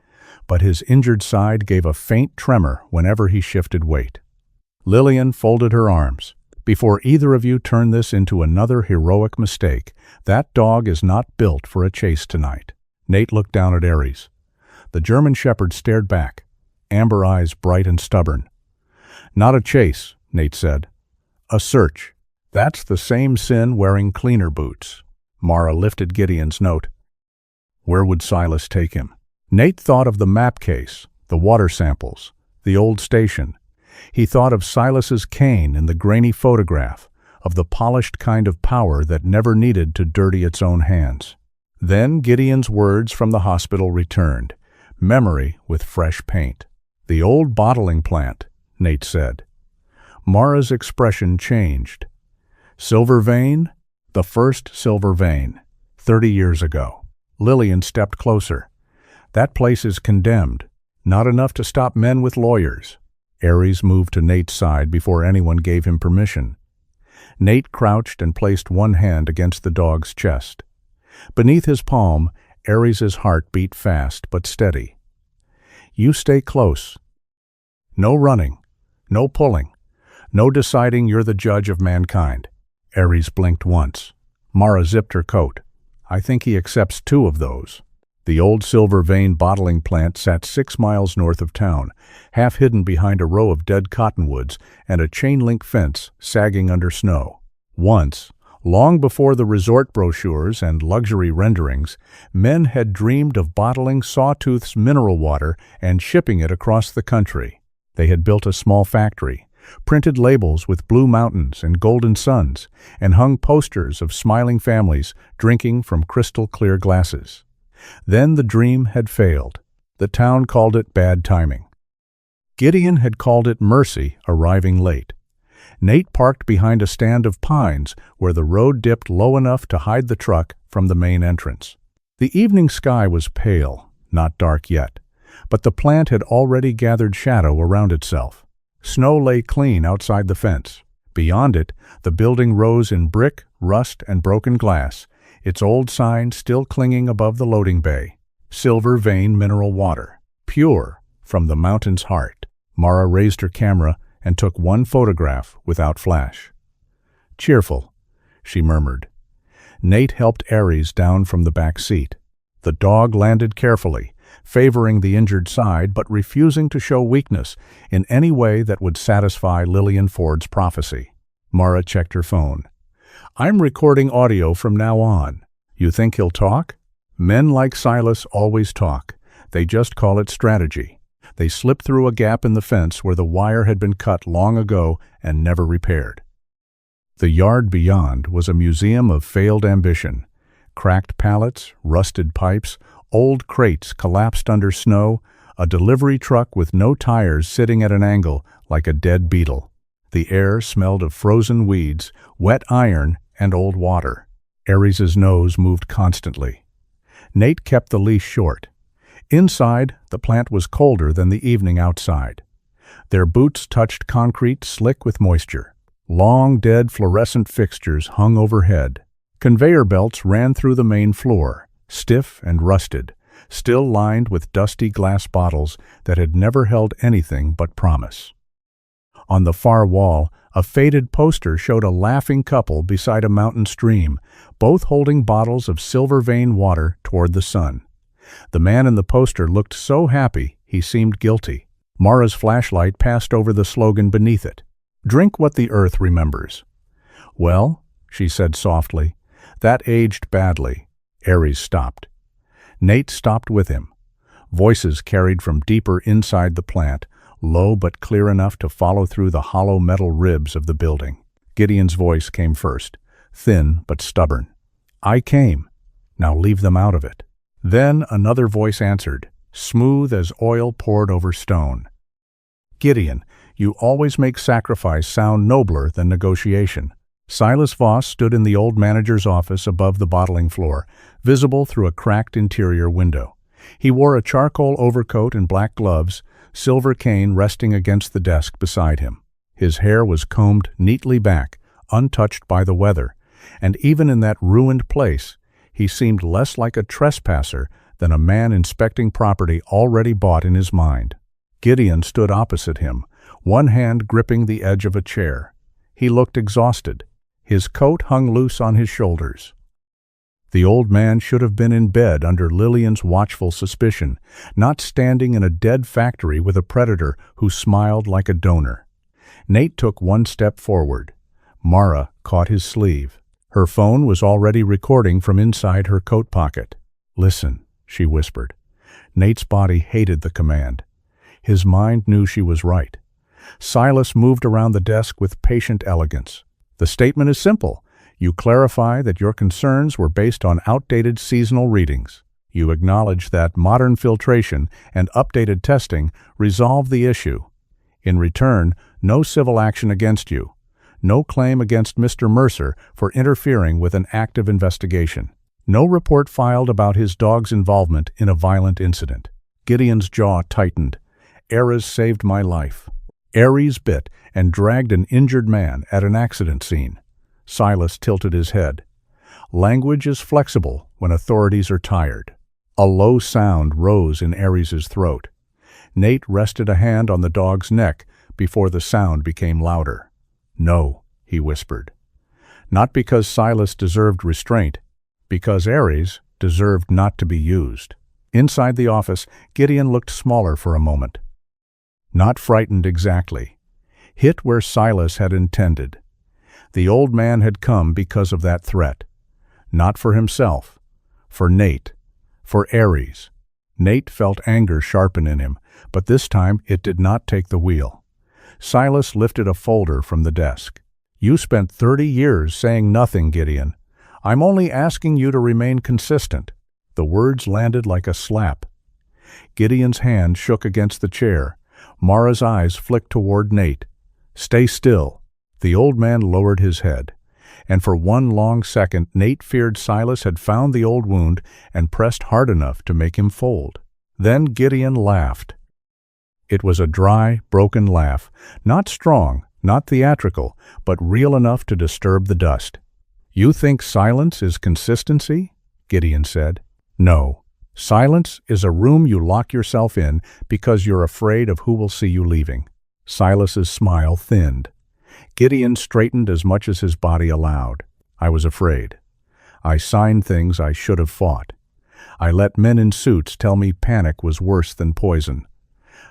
but his injured side gave a faint tremor whenever he shifted weight. Lillian folded her arms. "Before either of you turn this into another heroic mistake, that dog is not built for a chase tonight." Nate looked down at Aries. The German shepherd stared back, amber eyes bright and stubborn. "Not a chase," Nate said. "A search. That's the same sin wearing cleaner boots." Mara lifted Gideon's note. Where would Silas take him? Nate thought of the map case, the water samples, the old station. He thought of Silas's cane in the grainy photograph, of the polished kind of power that never needed to dirty its own hands. Then Gideon's words from the hospital returned, memory with fresh paint. "The old bottling plant," Nate said. Mara's expression changed. "Silver vein?" "The first silver vein, 30 years ago." Lillian stepped closer. "That place is condemned. Not enough to stop men with lawyers." Aries moved to Nate's side before anyone gave him permission. Nate crouched and placed one hand against the dog's chest. Beneath his palm, Aries's heart beat fast but steady. "You stay close. No running, no pulling, no deciding you're the judge of mankind." Aries blinked once. Mara zipped her coat. "I think he accepts 2 of those." The old Silver Vein bottling plant sat 6 miles north of town, half hidden behind a row of dead cottonwoods and a chain-link fence sagging under snow. Once, long before the resort brochures and luxury renderings, men had dreamed of bottling Sawtooth's mineral water and shipping it across the country. They had built a small factory, printed labels with blue mountains and golden suns, and hung posters of smiling families drinking from crystal-clear glasses. Then the dream had failed. The town called it bad timing. Gideon had called it mercy arriving late. Nate parked behind a stand of pines where the road dipped low enough to hide the truck from the main entrance. The evening sky was pale, not dark yet, but the plant had already gathered shadow around itself. Snow lay clean outside the fence. Beyond it, the building rose in brick, rust, and broken glass, its old sign still clinging above the loading bay. Silver vein mineral water, pure from the mountain's heart. Mara raised her camera and took one photograph without flash. "Cheerful," she murmured. Nate helped Aries down from the back seat. The dog landed carefully, favoring the injured side but refusing to show weakness in any way that would satisfy Lillian Ford's prophecy. Mara checked her phone. "I'm recording audio from now on. You think he'll talk?" Men like Silas always talk. They just call it strategy. They slipped through a gap in the fence where the wire had been cut long ago and never repaired. The yard beyond was a museum of failed ambition. Cracked pallets, rusted pipes, old crates collapsed under snow, a delivery truck with no tires sitting at an angle like a dead beetle. The air smelled of frozen weeds, wet iron, and old water. Aries's nose moved constantly. Nate kept the leash short. Inside, the plant was colder than the evening outside. Their boots touched concrete slick with moisture. Long, dead fluorescent fixtures hung overhead. Conveyor belts ran through the main floor, stiff and rusted, still lined with dusty glass bottles that had never held anything but promise. On the far wall, a faded poster showed a laughing couple beside a mountain stream, both holding bottles of silver vein water toward the sun. The man in the poster looked so happy he seemed guilty. Mara's flashlight passed over the slogan beneath it. "Drink what the earth remembers." "Well," she said softly, "that aged badly." Aries stopped. Nate stopped with him. Voices carried from deeper inside the plant, low but clear enough to follow through the hollow metal ribs of the building. Gideon's voice came first, thin but stubborn. "I came. Now leave them out of it." Then another voice answered, smooth as oil poured over stone. "Gideon, you always make sacrifice sound nobler than negotiation." Silas Voss stood in the old manager's office above the bottling floor, visible through a cracked interior window. He wore a charcoal overcoat and black gloves, silver cane resting against the desk beside him. His hair was combed neatly back, untouched by the weather, and even in that ruined place, he seemed less like a trespasser than a man inspecting property already bought in his mind. Gideon stood opposite him, one hand gripping the edge of a chair. He looked exhausted. His coat hung loose on his shoulders. The old man should have been in bed under Lillian's watchful suspicion, not standing in a dead factory with a predator who smiled like a donor. Nate took one step forward. Mara caught his sleeve. Her phone was already recording from inside her coat pocket. "Listen," she whispered. Nate's body hated the command. His mind knew she was right. Silas moved around the desk with patient elegance. "The statement is simple. You clarify that your concerns were based on outdated seasonal readings. You acknowledge that modern filtration and updated testing resolve the issue. In return, no civil action against you. No claim against Mr. Mercer for interfering with an active investigation. No report filed about his dog's involvement in a violent incident." Gideon's jaw tightened. "Aries saved my life. Aries bit and dragged an injured man at an accident scene." Silas tilted his head. "Language is flexible when authorities are tired." A low sound rose in Aries's throat. Nate rested a hand on the dog's neck before the sound became louder. "No," he whispered. Not because Silas deserved restraint, because Aries deserved not to be used. Inside the office, Gideon looked smaller for a moment. Not frightened exactly. Hit where Silas had intended. The old man had come because of that threat. Not for himself. For Nate. For Aries. Nate felt anger sharpen in him, but this time it did not take the wheel. Silas lifted a folder from the desk. "You spent 30 years saying nothing, Gideon. I'm only asking you to remain consistent." The words landed like a slap. Gideon's hand shook against the chair. Mara's eyes flicked toward Nate. "Stay still." The old man lowered his head, and for one long second Nate feared Silas had found the old wound and pressed hard enough to make him fold. Then Gideon laughed. It was a dry, broken laugh, not strong, not theatrical, but real enough to disturb the dust. "You think silence is consistency?" Gideon said. "No. Silence is a room you lock yourself in because you're afraid of who will see you leaving." Silas's smile thinned. Gideon straightened as much as his body allowed. "I was afraid. I signed things I should have fought. I let men in suits tell me panic was worse than poison.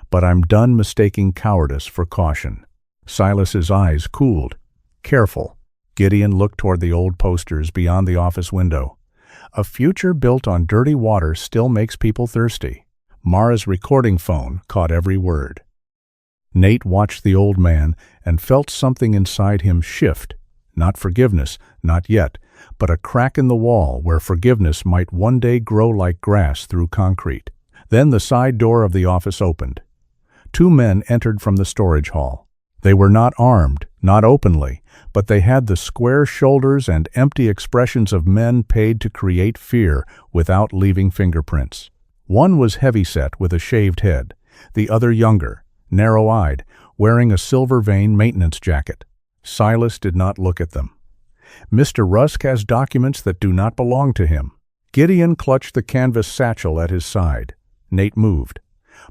But I'm done mistaking cowardice for caution." Silas's eyes cooled. "Careful." Gideon looked toward the old posters beyond the office window. "A future built on dirty water still makes people thirsty." Mara's recording phone caught every word. Nate watched the old man and felt something inside him shift. Not forgiveness, not yet, but a crack in the wall where forgiveness might one day grow like grass through concrete. Then the side door of the office opened. 2 men entered from the storage hall. They were not armed, not openly, but they had the square shoulders and empty expressions of men paid to create fear without leaving fingerprints. One was heavyset with a shaved head, the other younger, narrow-eyed, wearing a silver-veined maintenance jacket. Silas did not look at them. "Mr. Rusk has documents that do not belong to him." Gideon clutched the canvas satchel at his side. Nate moved.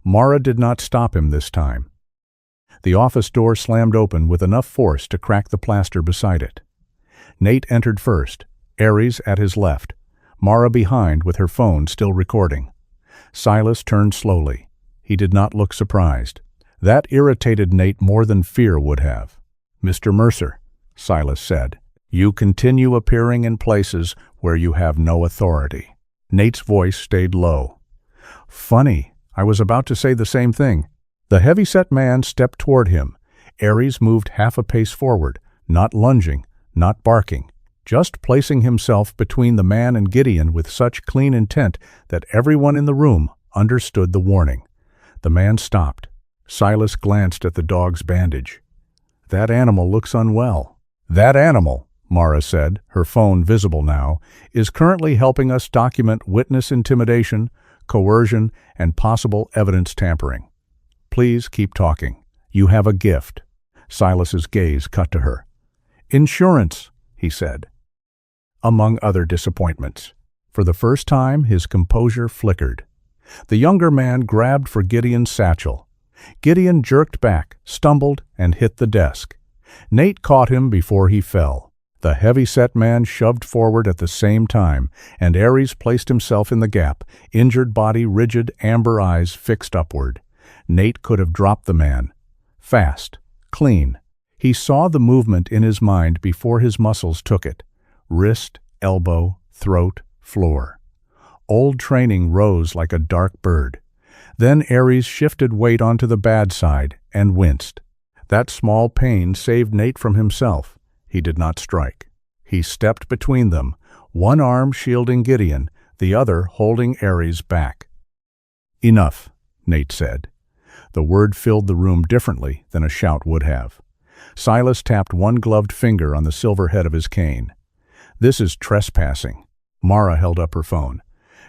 Mara did not stop him this time. The office door slammed open with enough force to crack the plaster beside it. Nate entered first, Aries at his left, Mara behind with her phone still recording. Silas turned slowly. He did not look surprised. That irritated Nate more than fear would have. "Mr. Mercer," Silas said, "you continue appearing in places where you have no authority." Nate's voice stayed low. "Funny, I was about to say the same thing." The heavy-set man stepped toward him. Aries moved half a pace forward, not lunging, not barking, just placing himself between the man and Gideon with such clean intent that everyone in the room understood the warning. The man stopped. Silas glanced at the dog's bandage. "That animal looks unwell." "That animal," Mara said, her phone visible now, "is currently helping us document witness intimidation, coercion, and possible evidence tampering. Please keep talking. You have a gift." Silas's gaze cut to her. "Insurance," he said. Among other disappointments. For the first time, his composure flickered. The younger man grabbed for Gideon's satchel. Gideon jerked back, stumbled, and hit the desk. Nate caught him before he fell. The heavy-set man shoved forward at the same time, and Aries placed himself in the gap, injured body rigid, amber eyes fixed upward. Nate could have dropped the man. Fast, clean. He saw the movement in his mind before his muscles took it. Wrist, elbow, throat, floor. Old training rose like a dark bird. Then Aries shifted weight onto the bad side and winced. That small pain saved Nate from himself. He did not strike. He stepped between them, one arm shielding Gideon, the other holding Aries back. "Enough," Nate said. The word filled the room differently than a shout would have. Silas tapped one gloved finger on the silver head of his cane. "This is trespassing." Mara held up her phone.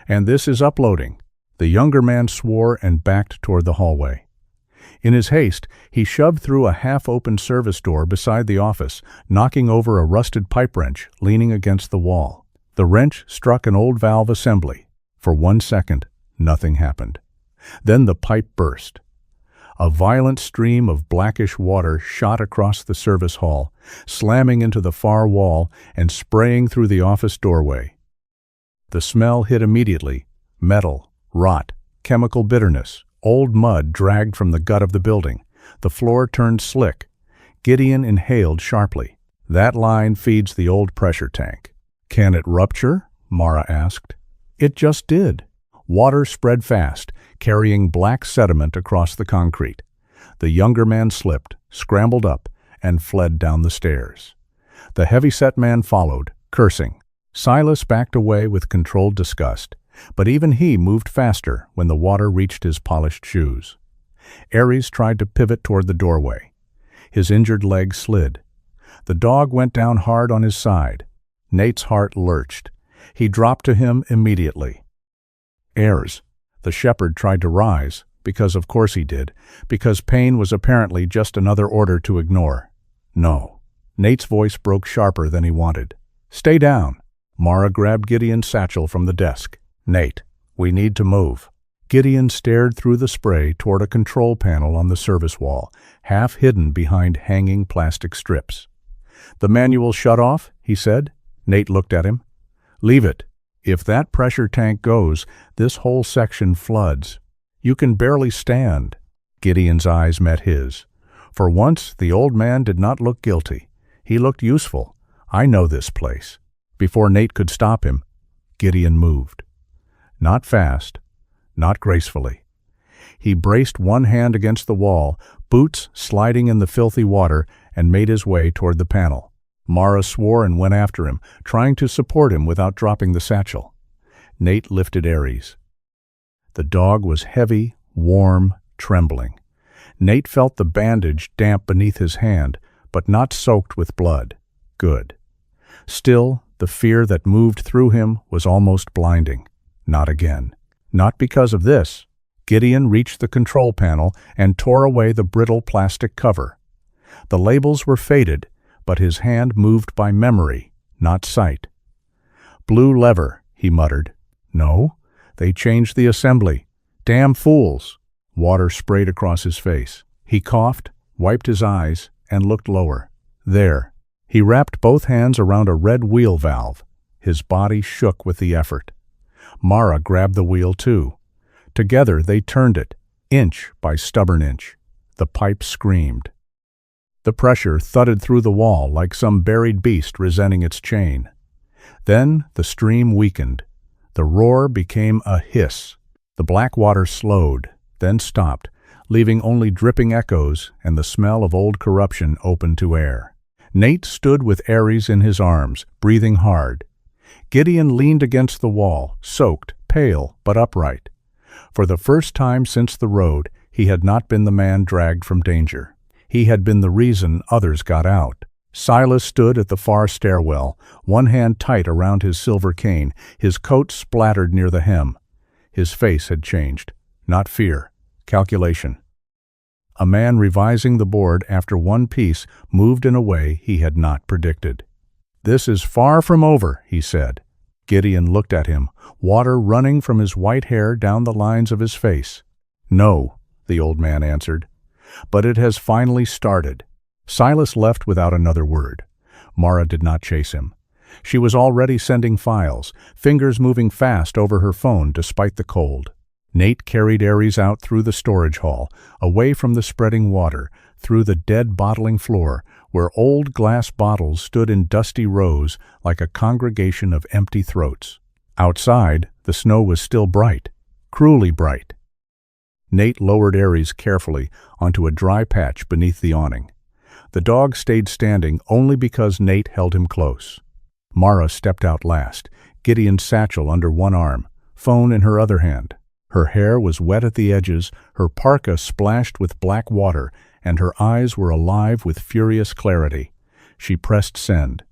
"And this is uploading." The younger man swore and backed toward the hallway. In his haste, he shoved through a half-open service door beside the office, knocking over a rusted pipe wrench leaning against the wall. The wrench struck an old valve assembly. For 1 second, nothing happened. Then the pipe burst. A violent stream of blackish water shot across the service hall, slamming into the far wall and spraying through the office doorway. The smell hit immediately: metal, rot, chemical bitterness. Old mud dragged from the gut of the building. The floor turned slick. Gideon inhaled sharply. "That line feeds the old pressure tank." "Can it rupture?" Mara asked. It just did. Water spread fast, carrying black sediment across the concrete. The younger man slipped, scrambled up, and fled down the stairs. The heavy-set man followed, cursing. Silas backed away with controlled disgust, but even he moved faster when the water reached his polished shoes. Aries tried to pivot toward the doorway. His injured leg slid. The dog went down hard on his side. Nate's heart lurched. He dropped to him immediately. "Airs." The shepherd tried to rise, because of course he did, because pain was apparently just another order to ignore. "No." Nate's voice broke sharper than he wanted. "Stay down." Mara grabbed Gideon's satchel from the desk. "Nate, we need to move." Gideon stared through the spray toward a control panel on the service wall, half hidden behind hanging plastic strips. "The manual shut off?" he said. Nate looked at him. "Leave it. If that pressure tank goes, this whole section floods. You can barely stand." Gideon's eyes met his. For once, the old man did not look guilty. He looked useful. "I know this place." Before Nate could stop him, Gideon moved. Not fast, not gracefully. He braced one hand against the wall, boots sliding in the filthy water, and made his way toward the panel. Mara swore and went after him, trying to support him without dropping the satchel. Nate lifted Aries. The dog was heavy, warm, trembling. Nate felt the bandage damp beneath his hand, but not soaked with blood. Good. Still, the fear that moved through him was almost blinding. Not again. Not because of this. Gideon reached the control panel and tore away the brittle plastic cover. The labels were faded, but his hand moved by memory, not sight. "Blue lever," he muttered. "No, they changed the assembly. Damn fools." Water sprayed across his face. He coughed, wiped his eyes, and looked lower. There. He wrapped both hands around a red wheel valve. His body shook with the effort. Mara grabbed the wheel too. Together they turned it, inch by stubborn inch. The pipe screamed. The pressure thudded through the wall like some buried beast resenting its chain. Then the stream weakened. The roar became a hiss. The black water slowed, then stopped, leaving only dripping echoes and the smell of old corruption open to air. Nate stood with Aries in his arms, breathing hard. Gideon leaned against the wall, soaked, pale, but upright. For the first time since the road, he had not been the man dragged from danger. He had been the reason others got out. Silas stood at the far stairwell, one hand tight around his silver cane, his coat splattered near the hem. His face had changed. Not fear, calculation. A man revising the board after one piece moved in a way he had not predicted. "This is far from over," he said. Gideon looked at him, water running from his white hair down the lines of his face. "No," the old man answered. "But it has finally started." Silas left without another word. Mara did not chase him. She was already sending files, fingers moving fast over her phone despite the cold. Nate carried Aries out through the storage hall, away from the spreading water, through the dead bottling floor, where old glass bottles stood in dusty rows like a congregation of empty throats. Outside, the snow was still bright, cruelly bright. Nate lowered Aries carefully onto a dry patch beneath the awning. The dog stayed standing only because Nate held him close. Mara stepped out last, Gideon's satchel under one arm, phone in her other hand. Her hair was wet at the edges, her parka splashed with black water, and her eyes were alive with furious clarity. She pressed send.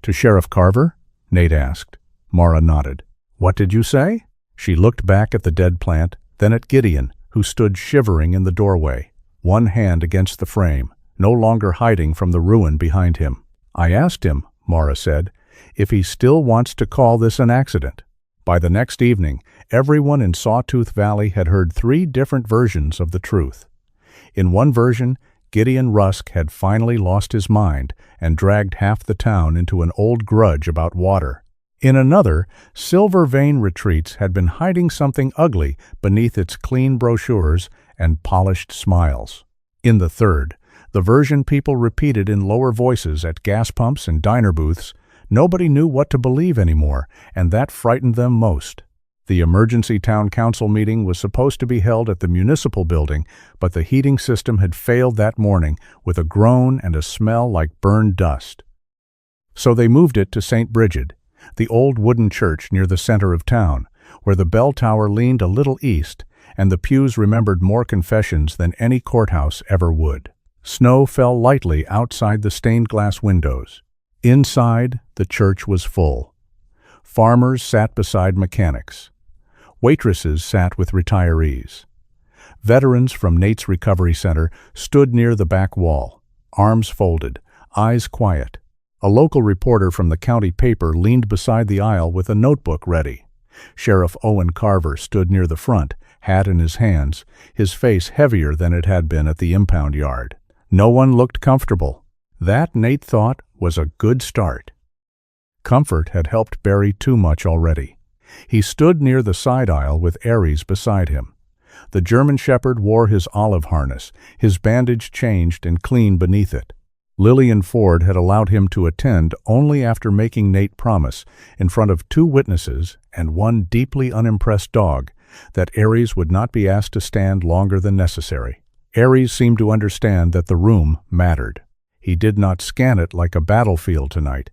"To Sheriff Carver?" Nate asked. Mara nodded. "What did you say?" She looked back at the dead plant, then at Gideon, who stood shivering in the doorway, one hand against the frame, no longer hiding from the ruin behind him. "I asked him," Mara said, "if he still wants to call this an accident." By the next evening, everyone in Sawtooth Valley had heard 3 different versions of the truth. In one version, Gideon Rusk had finally lost his mind and dragged half the town into an old grudge about water. In another, Silver Vein Retreats had been hiding something ugly beneath its clean brochures and polished smiles. In the third, the version people repeated in lower voices at gas pumps and diner booths, nobody knew what to believe anymore, and that frightened them most. The emergency town council meeting was supposed to be held at the municipal building, but the heating system had failed that morning with a groan and a smell like burned dust. So they moved it to St. Bridget, the old wooden church near the center of town, where the bell tower leaned a little east, and the pews remembered more confessions than any courthouse ever would. Snow fell lightly outside the stained glass windows. Inside, the church was full. Farmers sat beside mechanics. Waitresses sat with retirees. Veterans from Nate's recovery center stood near the back wall, arms folded, eyes quiet. A local reporter from the county paper leaned beside the aisle with a notebook ready. Sheriff Owen Carver stood near the front, hat in his hands, his face heavier than it had been at the impound yard. No one looked comfortable. That, Nate thought, was a good start. Comfort had helped bury too much already. He stood near the side aisle with Aries beside him. The German Shepherd wore his olive harness, his bandage changed and clean beneath it. Lillian Ford had allowed him to attend only after making Nate promise, in front of 2 witnesses and 1 deeply unimpressed dog, that Aries would not be asked to stand longer than necessary. Aries seemed to understand that the room mattered. He did not scan it like a battlefield tonight.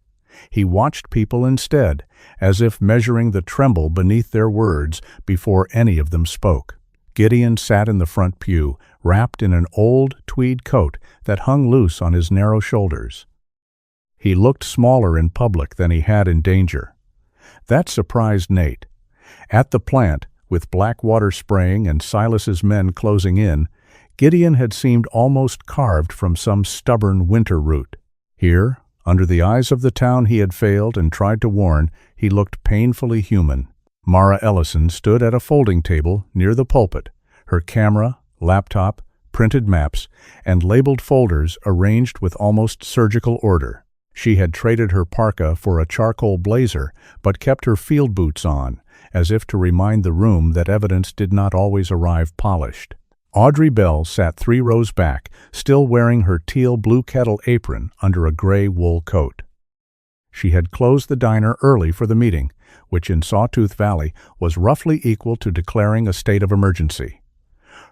He watched people instead, as if measuring the tremble beneath their words before any of them spoke. Gideon sat in the front pew, wrapped in an old tweed coat that hung loose on his narrow shoulders. He looked smaller in public than he had in danger. That surprised Nate. At the plant, with black water spraying and Silas's men closing in, Gideon had seemed almost carved from some stubborn winter root. Here, under the eyes of the town he had failed and tried to warn, he looked painfully human. Mara Ellison stood at a folding table near the pulpit, her camera, laptop, printed maps, and labeled folders arranged with almost surgical order. She had traded her parka for a charcoal blazer, but kept her field boots on, as if to remind the room that evidence did not always arrive polished. Audrey Bell sat 3 rows back, still wearing her teal blue kettle apron under a gray wool coat. She had closed the diner early for the meeting, which in Sawtooth Valley was roughly equal to declaring a state of emergency.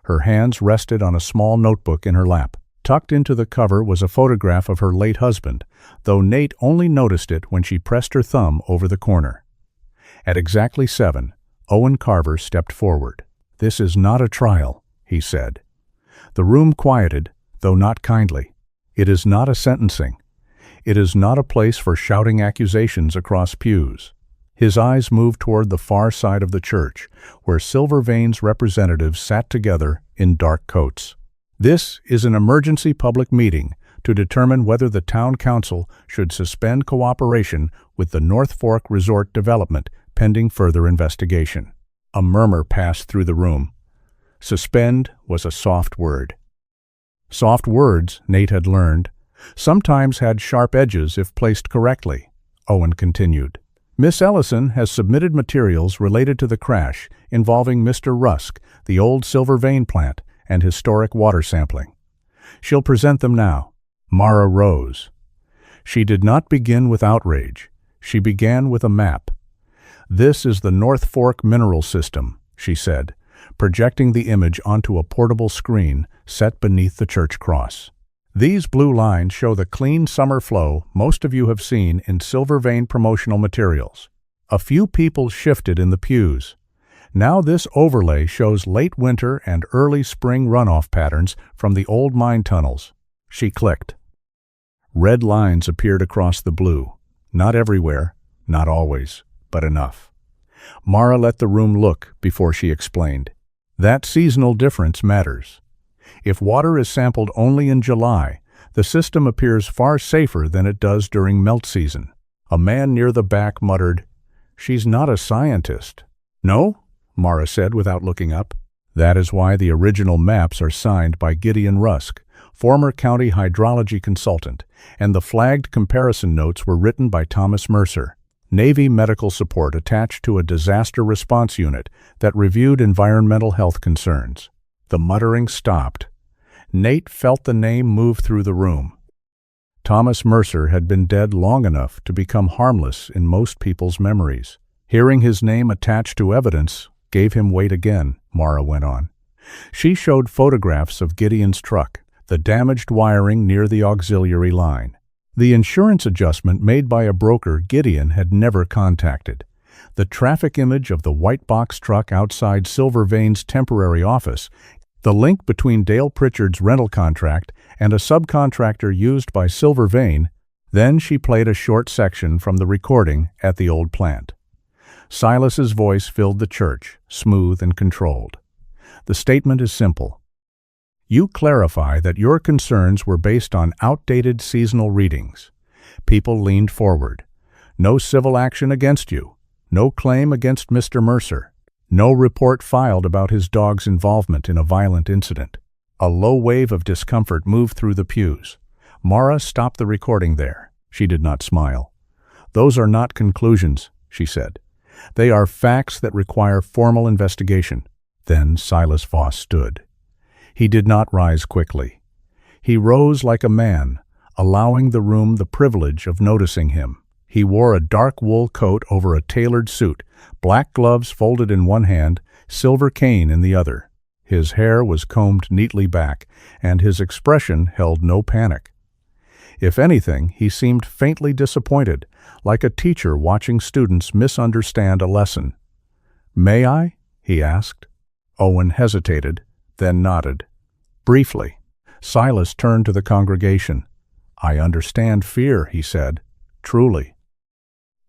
Her hands rested on a small notebook in her lap. Tucked into the cover was a photograph of her late husband, though Nate only noticed it when she pressed her thumb over the corner. At exactly 7, Owen Carver stepped forward. "This is not a trial," he said. The room quieted, though not kindly. "It is not a sentencing. It is not a place for shouting accusations across pews." His eyes moved toward the far side of the church, where Silver Vein's representatives sat together in dark coats. "This is an emergency public meeting to determine whether the town council should suspend cooperation with the North Fork Resort development pending further investigation." A murmur passed through the room. Suspend was a soft word. Soft words, Nate had learned, sometimes had sharp edges if placed correctly. Owen continued. "Miss Ellison has submitted materials related to the crash involving Mr. Rusk, the old Silver Vein plant, and historic water sampling. She'll present them now." Mara rose. She did not begin with outrage. She began with a map. "This is the North Fork mineral system," she said, projecting the image onto a portable screen set beneath the church cross. "These blue lines show the clean summer flow most of you have seen in Silver Vein promotional materials." A few people shifted in the pews. Now this overlay shows late winter and early spring runoff patterns from the old mine tunnels. She clicked. Red lines appeared across the blue. Not everywhere, not always, but enough. Mara let the room look before she explained. "That seasonal difference matters. If water is sampled only in July, the system appears far safer than it does during melt season." A man near the back muttered, "She's not a scientist." "No?" Mara said without looking up. "That is why the original maps are signed by Gideon Rusk, former county hydrology consultant, and the flagged comparison notes were written by Thomas Mercer, Navy medical support attached to a disaster response unit that reviewed environmental health concerns." The muttering stopped. Nate felt the name move through the room. Thomas Mercer had been dead long enough to become harmless in most people's memories. Hearing his name attached to evidence gave him weight again, Mara went on. She showed photographs of Gideon's truck, the damaged wiring near the auxiliary line. The insurance adjustment made by a broker Gideon had never contacted. The traffic image of the white box truck outside Silver Vein's temporary office, the link between Dale Pritchard's rental contract and a subcontractor used by Silver Vein. Then she played a short section from the recording at the old plant. Silas's voice filled the church, smooth and controlled. The statement is simple. "You clarify that your concerns were based on outdated seasonal readings. People leaned forward. No civil action against you. No claim against Mr. Mercer. No report filed about his dog's involvement in a violent incident. A low wave of discomfort moved through the pews. Mara stopped the recording there. She did not smile. "Those are not conclusions," she said. "They are facts that require formal investigation." Then Silas Voss stood. He did not rise quickly. He rose like a man, allowing the room the privilege of noticing him. He wore a dark wool coat over a tailored suit, black gloves folded in one hand, silver cane in the other. His hair was combed neatly back, and his expression held no panic. If anything, he seemed faintly disappointed, like a teacher watching students misunderstand a lesson. "May I?" he asked. Owen hesitated, then nodded. Briefly. Silas turned to the congregation. "I understand fear," he said. "Truly.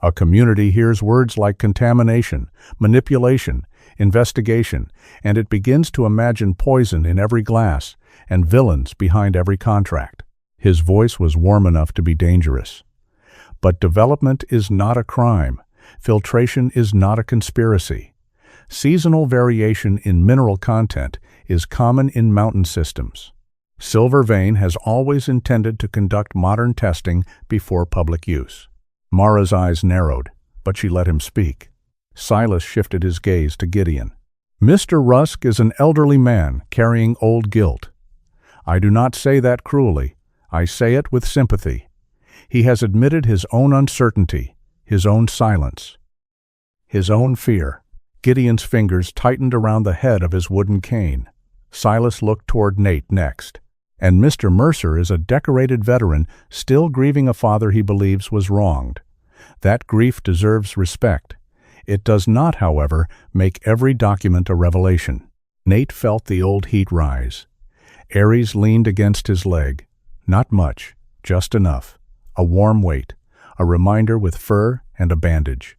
A community hears words like contamination, manipulation, investigation, and it begins to imagine poison in every glass and villains behind every contract." His voice was warm enough to be dangerous. "But development is not a crime. Filtration is not a conspiracy. Seasonal variation in mineral content is common in mountain systems. Silver Vein has always intended to conduct modern testing before public use." Mara's eyes narrowed, but she let him speak. Silas shifted his gaze to Gideon. "Mr. Rusk is an elderly man carrying old guilt. I do not say that cruelly. I say it with sympathy. He has admitted his own uncertainty, his own silence, his own fear." Gideon's fingers tightened around the head of his wooden cane. Silas looked toward Nate next. "And Mr. Mercer is a decorated veteran still grieving a father he believes was wronged. That grief deserves respect. It does not, however, make every document a revelation." Nate felt the old heat rise. Aries leaned against his leg. Not much, just enough. A warm weight, a reminder with fur and a bandage.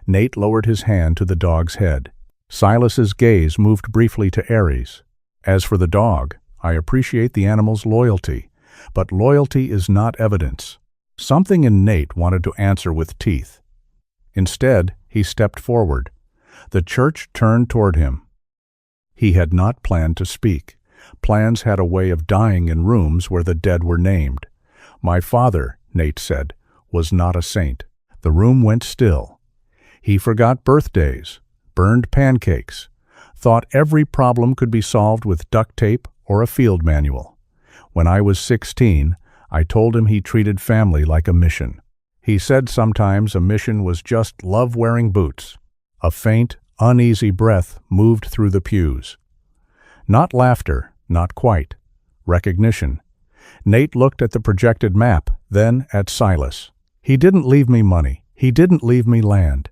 Nate lowered his hand to the dog's head. Silas's gaze moved briefly to Aries. "As for the dog, I appreciate the animal's loyalty, but loyalty is not evidence." Something in Nate wanted to answer with teeth. Instead, he stepped forward. The church turned toward him. He had not planned to speak. Plans had a way of dying in rooms where the dead were named. "My father," Nate said, "was not a saint." The room went still. He forgot birthdays, burned pancakes, thought every problem could be solved with duct tape or a field manual. When I was 16, I told him he treated family like a mission. He said sometimes a mission was just love wearing boots. A faint, uneasy breath moved through the pews. Not laughter, not quite. Recognition. Nate looked at the projected map, then at Silas. "He didn't leave me money. He didn't leave me land.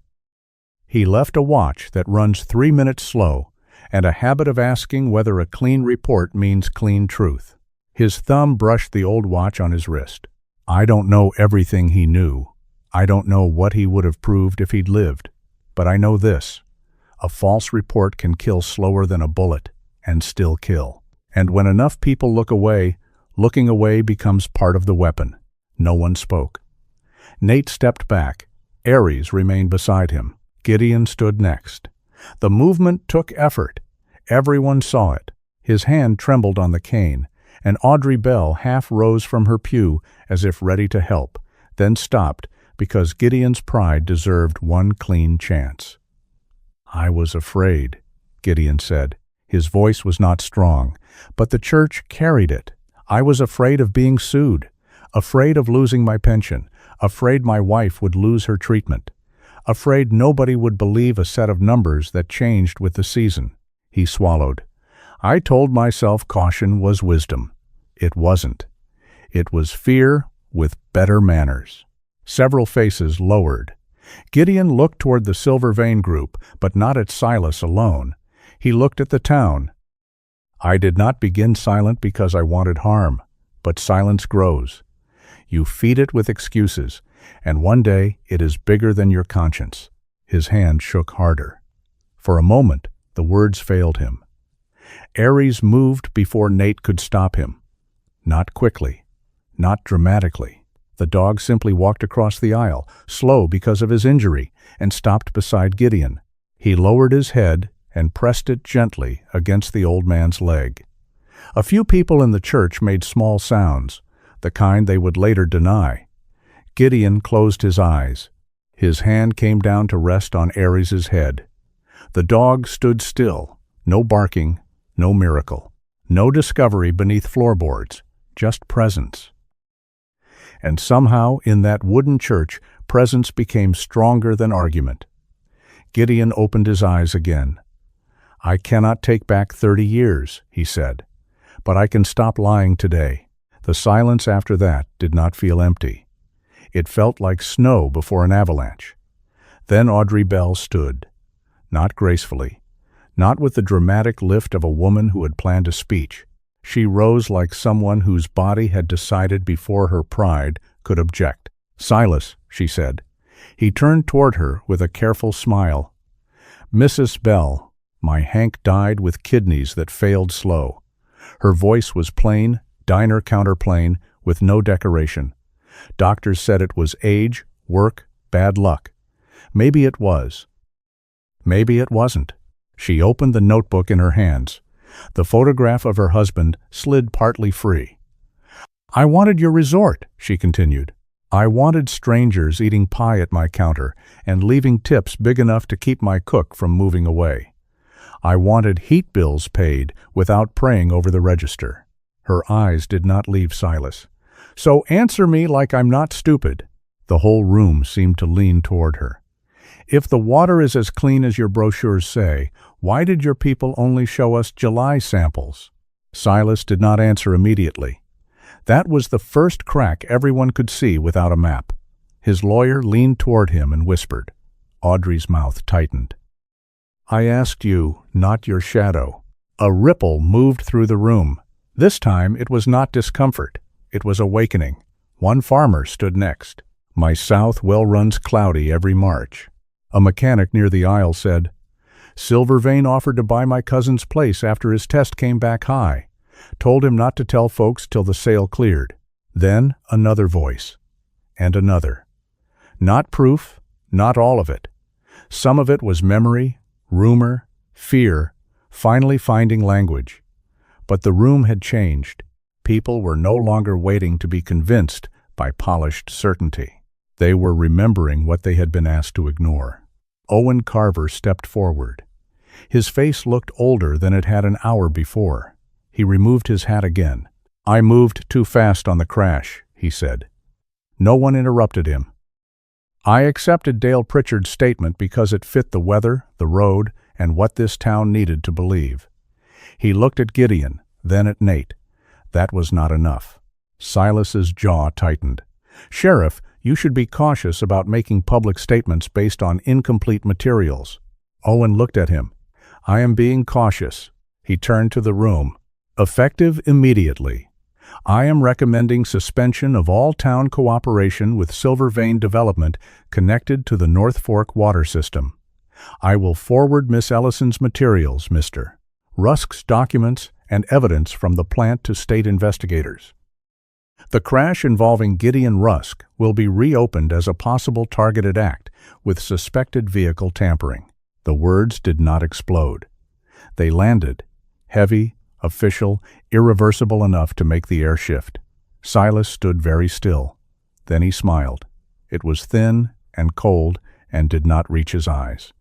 He left a watch that runs 3 minutes slow, and a habit of asking whether a clean report means clean truth." His thumb brushed the old watch on his wrist. "I don't know everything he knew. I don't know what he would have proved if he'd lived. But I know this. A false report can kill slower than a bullet, and still kill. And when enough people look away, looking away becomes part of the weapon." No one spoke. Nate stepped back. Aries remained beside him. Gideon stood next. The movement took effort. Everyone saw it. His hand trembled on the cane, and Audrey Bell half rose from her pew as if ready to help, then stopped because Gideon's pride deserved one clean chance. "I was afraid," Gideon said. His voice was not strong, but the church carried it. "I was afraid of being sued, afraid of losing my pension, afraid my wife would lose her treatment, afraid nobody would believe a set of numbers that changed with the season." He swallowed. "I told myself caution was wisdom. It wasn't. It was fear with better manners." Several faces lowered. Gideon looked toward the Silver Vein group, but not at Silas alone. He looked at the town. "I did not begin silent because I wanted harm, but silence grows. You feed it with excuses, and one day it is bigger than your conscience." His hand shook harder. For a moment, the words failed him. Aries moved before Nate could stop him. Not quickly, not dramatically. The dog simply walked across the aisle, slow because of his injury, and stopped beside Gideon. He lowered his head and pressed it gently against the old man's leg. A few people in the church made small sounds, the kind they would later deny. Gideon closed his eyes. His hand came down to rest on Ares's head. The dog stood still, no barking, no miracle, no discovery beneath floorboards, just presence. And somehow, in that wooden church, presence became stronger than argument. Gideon opened his eyes again. "I cannot take back 30 years, he said, "but I can stop lying today." The silence after that did not feel empty. It felt like snow before an avalanche. Then Audrey Bell stood, not gracefully, not with the dramatic lift of a woman who had planned a speech. She rose like someone whose body had decided before her pride could object. "Silas," she said. He turned toward her with a careful smile. "Mrs. Bell, my Hank died with kidneys that failed slow." Her voice was plain, diner counterplain, with no decoration. Doctors said it was age, work, bad luck. Maybe it was. Maybe it wasn't. She opened the notebook in her hands. The photograph of her husband slid partly free. "I wanted your resort," she continued. "I wanted strangers eating pie at my counter and leaving tips big enough to keep my cook from moving away. I wanted heat bills paid without praying over the register." Her eyes did not leave Silas. "So answer me like I'm not stupid." The whole room seemed to lean toward her. "If the water is as clean as your brochures say, why did your people only show us July samples?" Silas did not answer immediately. That was the first crack everyone could see without a map. His lawyer leaned toward him and whispered. Audrey's mouth tightened. "I asked you, not your shadow." A ripple moved through the room. This time it was not discomfort. It was awakening. One farmer stood next. "My south well runs cloudy every March." A mechanic near the aisle said, "Silver Vein offered to buy my cousin's place after his test came back high. Told him not to tell folks till the sale cleared." Then another voice. And another. Not proof, not all of it. Some of it was memory, rumor, fear, finally finding language. But the room had changed. People were no longer waiting to be convinced by polished certainty. They were remembering what they had been asked to ignore. Owen Carver stepped forward. His face looked older than it had an hour before. He removed his hat again. "I moved too fast on the crash," he said. No one interrupted him. "I accepted Dale Pritchard's statement because it fit the weather, the road, and what this town needed to believe." He looked at Gideon, then at Nate. That was not enough. Silas's jaw tightened. "Sheriff, you should be cautious about making public statements based on incomplete materials." Owen looked at him. "I am being cautious." He turned to the room. "Effective immediately. I am recommending suspension of all town cooperation with Silver Vein Development connected to the North Fork water system. I will forward Miss Ellison's materials, Mr. Rusk's documents and evidence from the plant to state investigators. The crash involving Gideon Rusk will be reopened as a possible targeted act with suspected vehicle tampering." The words did not explode. They landed, heavy, official, irreversible enough to make the air shift. Silas stood very still. Then he smiled. It was thin and cold and did not reach his eyes.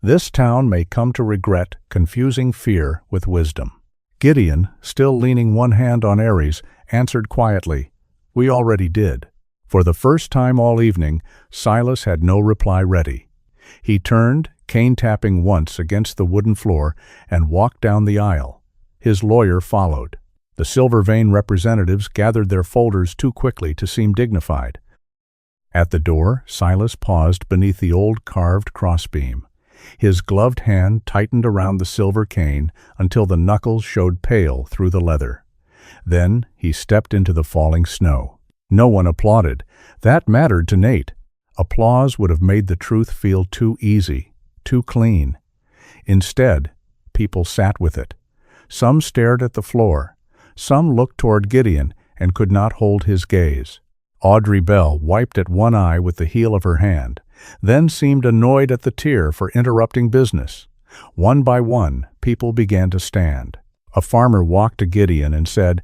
This town may come to regret confusing fear with wisdom. Gideon, still leaning one hand on Ares, answered quietly, "We already did." For the first time all evening, Silas had no reply ready. He turned, cane-tapping once against the wooden floor, and walked down the aisle. His lawyer followed. The Silver Vein representatives gathered their folders too quickly to seem dignified. At the door, Silas paused beneath the old carved crossbeam. His gloved hand tightened around the silver cane until the knuckles showed pale through the leather. Then he stepped into the falling snow. No one applauded. That mattered to Nate. Applause would have made the truth feel too easy, too clean. Instead, people sat with it. Some stared at the floor. Some looked toward Gideon and could not hold his gaze. Audrey Bell wiped at one eye with the heel of her hand, then seemed annoyed at the tear for interrupting business. One by one, people began to stand. A farmer walked to Gideon and said,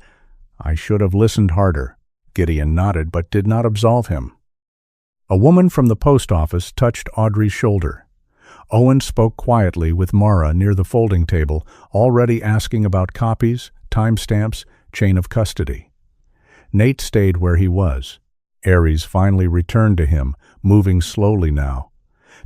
"I should have listened harder." Gideon nodded but did not absolve him. A woman from the post office touched Audrey's shoulder. Owen spoke quietly with Mara near the folding table, already asking about copies, timestamps, chain of custody. Nate stayed where he was. Aries finally returned to him, moving slowly now,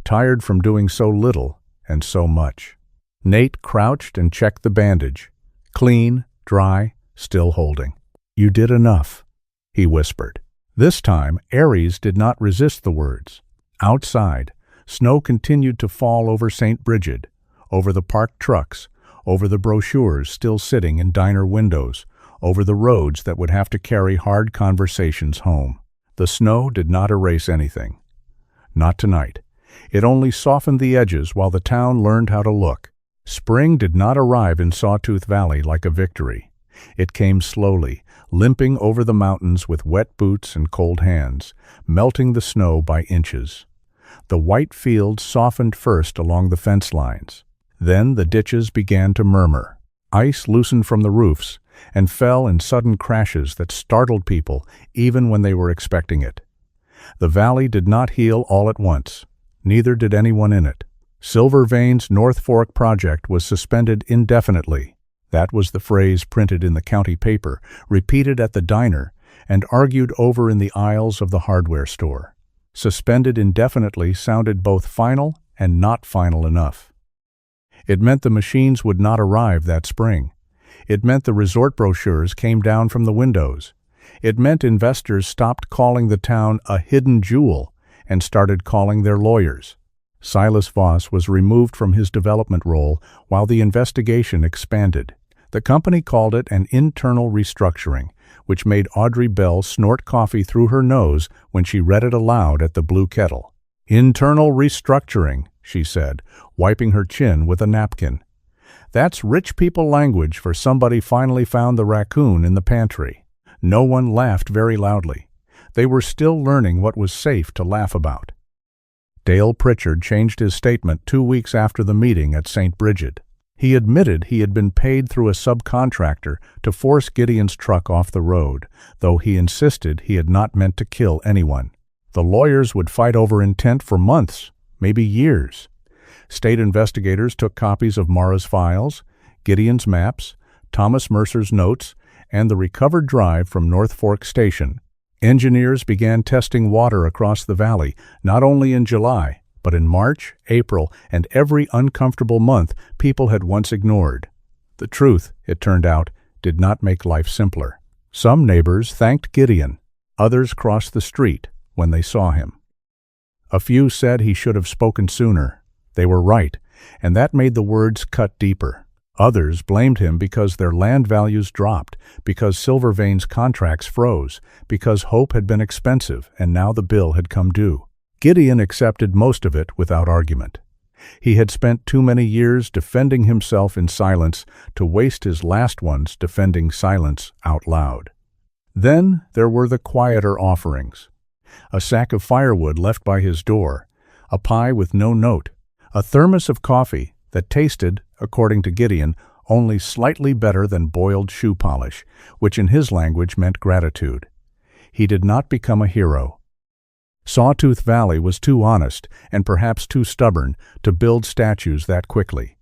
tired from doing so little and so much. Nate crouched and checked the bandage. Clean, dry, still holding. "You did enough," he whispered. This time, Aries did not resist the words. Outside, snow continued to fall over St. Bridget, over the parked trucks, over the brochures still sitting in diner windows, over the roads that would have to carry hard conversations home. The snow did not erase anything. Not tonight. It only softened the edges while the town learned how to look. Spring did not arrive in Sawtooth Valley like a victory. It came slowly, limping over the mountains with wet boots and cold hands, melting the snow by inches. The white fields softened first along the fence lines. Then the ditches began to murmur. Ice loosened from the roofs and fell in sudden crashes that startled people even when they were expecting it. The valley did not heal all at once. Neither did anyone in it. Silver Vein's North Fork project was suspended indefinitely. That was the phrase printed in the county paper, repeated at the diner, and argued over in the aisles of the hardware store. Suspended indefinitely sounded both final and not final enough. It meant the machines would not arrive that spring. It meant the resort brochures came down from the windows. It meant investors stopped calling the town a hidden jewel and started calling their lawyers. Silas Voss was removed from his development role while the investigation expanded. The company called it an internal restructuring, which made Audrey Bell snort coffee through her nose when she read it aloud at the Blue Kettle. "Internal restructuring," she said, wiping her chin with a napkin. "That's rich people language for somebody finally found the raccoon in the pantry." No one laughed very loudly. They were still learning what was safe to laugh about. Dale Pritchard changed his statement 2 weeks after the meeting at St. Bridget. He admitted he had been paid through a subcontractor to force Gideon's truck off the road, though he insisted he had not meant to kill anyone. The lawyers would fight over intent for months, maybe years. State investigators took copies of Mara's files, Gideon's maps, Thomas Mercer's notes, and the recovered drive from North Fork Station. Engineers began testing water across the valley, not only in July, but in March, April, and every uncomfortable month people had once ignored. The truth, it turned out, did not make life simpler. Some neighbors thanked Gideon. Others crossed the street when they saw him. A few said he should have spoken sooner. They were right, and that made the words cut deeper. Others blamed him because their land values dropped, because Silver Vein's contracts froze, because hope had been expensive and now the bill had come due. Gideon accepted most of it without argument. He had spent too many years defending himself in silence to waste his last ones defending silence out loud. Then there were the quieter offerings. A sack of firewood left by his door, a pie with no note, a thermos of coffee that tasted, according to Gideon, only slightly better than boiled shoe polish, which in his language meant gratitude. He did not become a hero. Sawtooth Valley was too honest, and perhaps too stubborn, to build statues that quickly.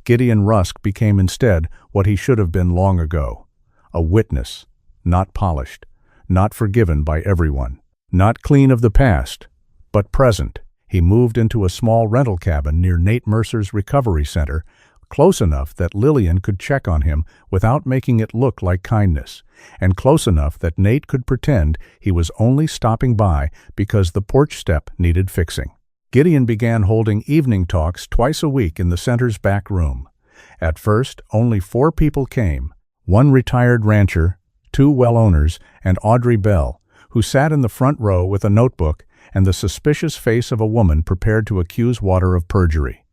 Gideon Rusk became instead what he should have been long ago, a witness, not polished, not forgiven by everyone, not clean of the past, but present. He moved into a small rental cabin near Nate Mercer's recovery center, close enough that Lillian could check on him without making it look like kindness, and close enough that Nate could pretend he was only stopping by because the porch step needed fixing. Gideon began holding evening talks twice a week in the center's back room. At first, only 4 people came, 1 retired rancher, 2 well owners, and Audrey Bell, who sat in the front row with a notebook and the suspicious face of a woman prepared to accuse water of perjury.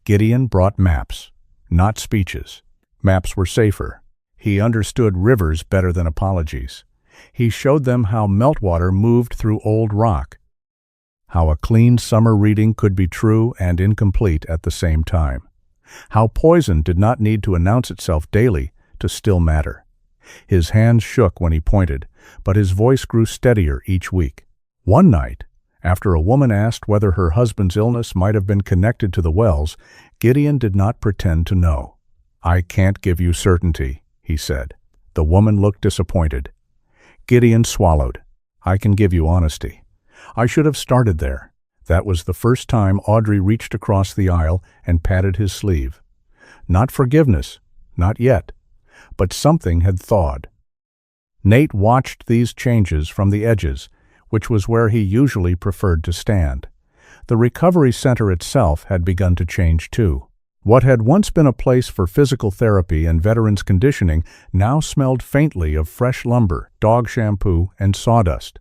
Gideon brought maps, not speeches. Maps were safer. He understood rivers better than apologies. He showed them how meltwater moved through old rock, how a clean summer reading could be true and incomplete at the same time, how poison did not need to announce itself daily to still matter. His hands shook when he pointed, but his voice grew steadier each week. One night, after a woman asked whether her husband's illness might have been connected to the wells, Gideon did not pretend to know. "I can't give you certainty," he said. The woman looked disappointed. Gideon swallowed. "I can give you honesty. I should have started there." That was the first time Audrey reached across the aisle and patted his sleeve. Not forgiveness, not yet, but something had thawed. Nate watched these changes from the edges, which was where he usually preferred to stand. The recovery center itself had begun to change too. What had once been a place for physical therapy and veterans conditioning now smelled faintly of fresh lumber, dog shampoo, and sawdust.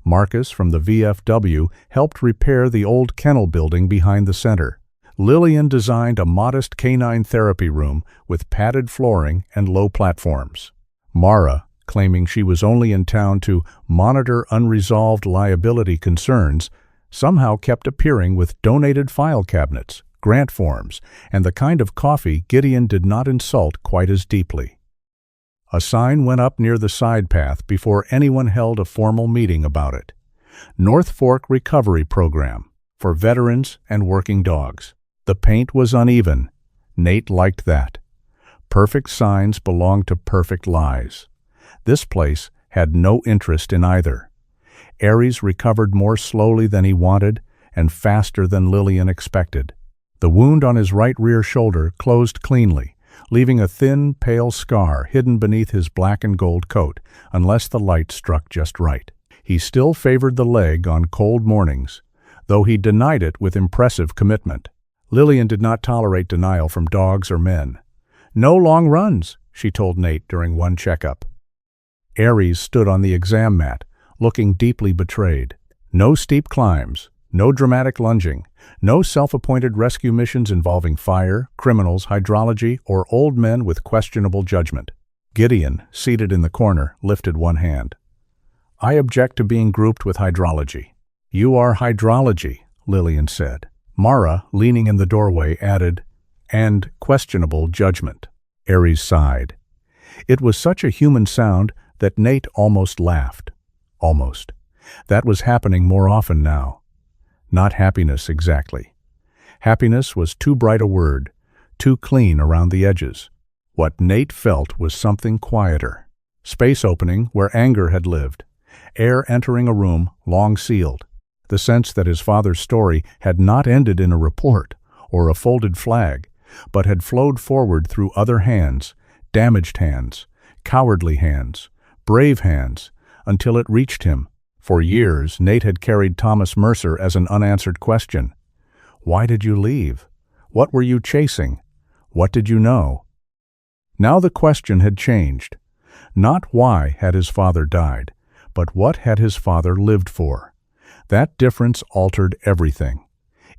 Marcus from the VFW helped repair the old kennel building behind the center. Lillian designed a modest canine therapy room with padded flooring and low platforms. Mara, claiming she was only in town to monitor unresolved liability concerns, somehow kept appearing with donated file cabinets, grant forms, and the kind of coffee Gideon did not insult quite as deeply. A sign went up near the side path before anyone held a formal meeting about it. North Fork Recovery Program for veterans and working dogs. The paint was uneven. Nate liked that. Perfect signs belong to perfect lies. This place had no interest in either. Aries recovered more slowly than he wanted and faster than Lillian expected. The wound on his right rear shoulder closed cleanly, leaving a thin, pale scar hidden beneath his black and gold coat, unless the light struck just right. He still favored the leg on cold mornings, though he denied it with impressive commitment. Lillian did not tolerate denial from dogs or men. "No long runs," she told Nate during one checkup. Aries stood on the exam mat, looking deeply betrayed. No steep climbs, no dramatic lunging, no self-appointed rescue missions involving fire, criminals, hydrology, or old men with questionable judgment. Gideon, seated in the corner, lifted one hand. "I object to being grouped with hydrology." "You are hydrology," Lillian said. Mara, leaning in the doorway, added, "and questionable judgment." Aries sighed. It was such a human sound that Nate almost laughed. Almost. That was happening more often now. Not happiness exactly. Happiness was too bright a word, too clean around the edges. What Nate felt was something quieter. Space opening where anger had lived. Air entering a room long sealed. The sense that his father's story had not ended in a report or a folded flag, but had flowed forward through other hands, damaged hands, cowardly hands, brave hands, until it reached him. For years, Nate had carried Thomas Mercer as an unanswered question. Why did you leave? What were you chasing? What did you know? Now the question had changed. Not why had his father died, but what had his father lived for? That difference altered everything.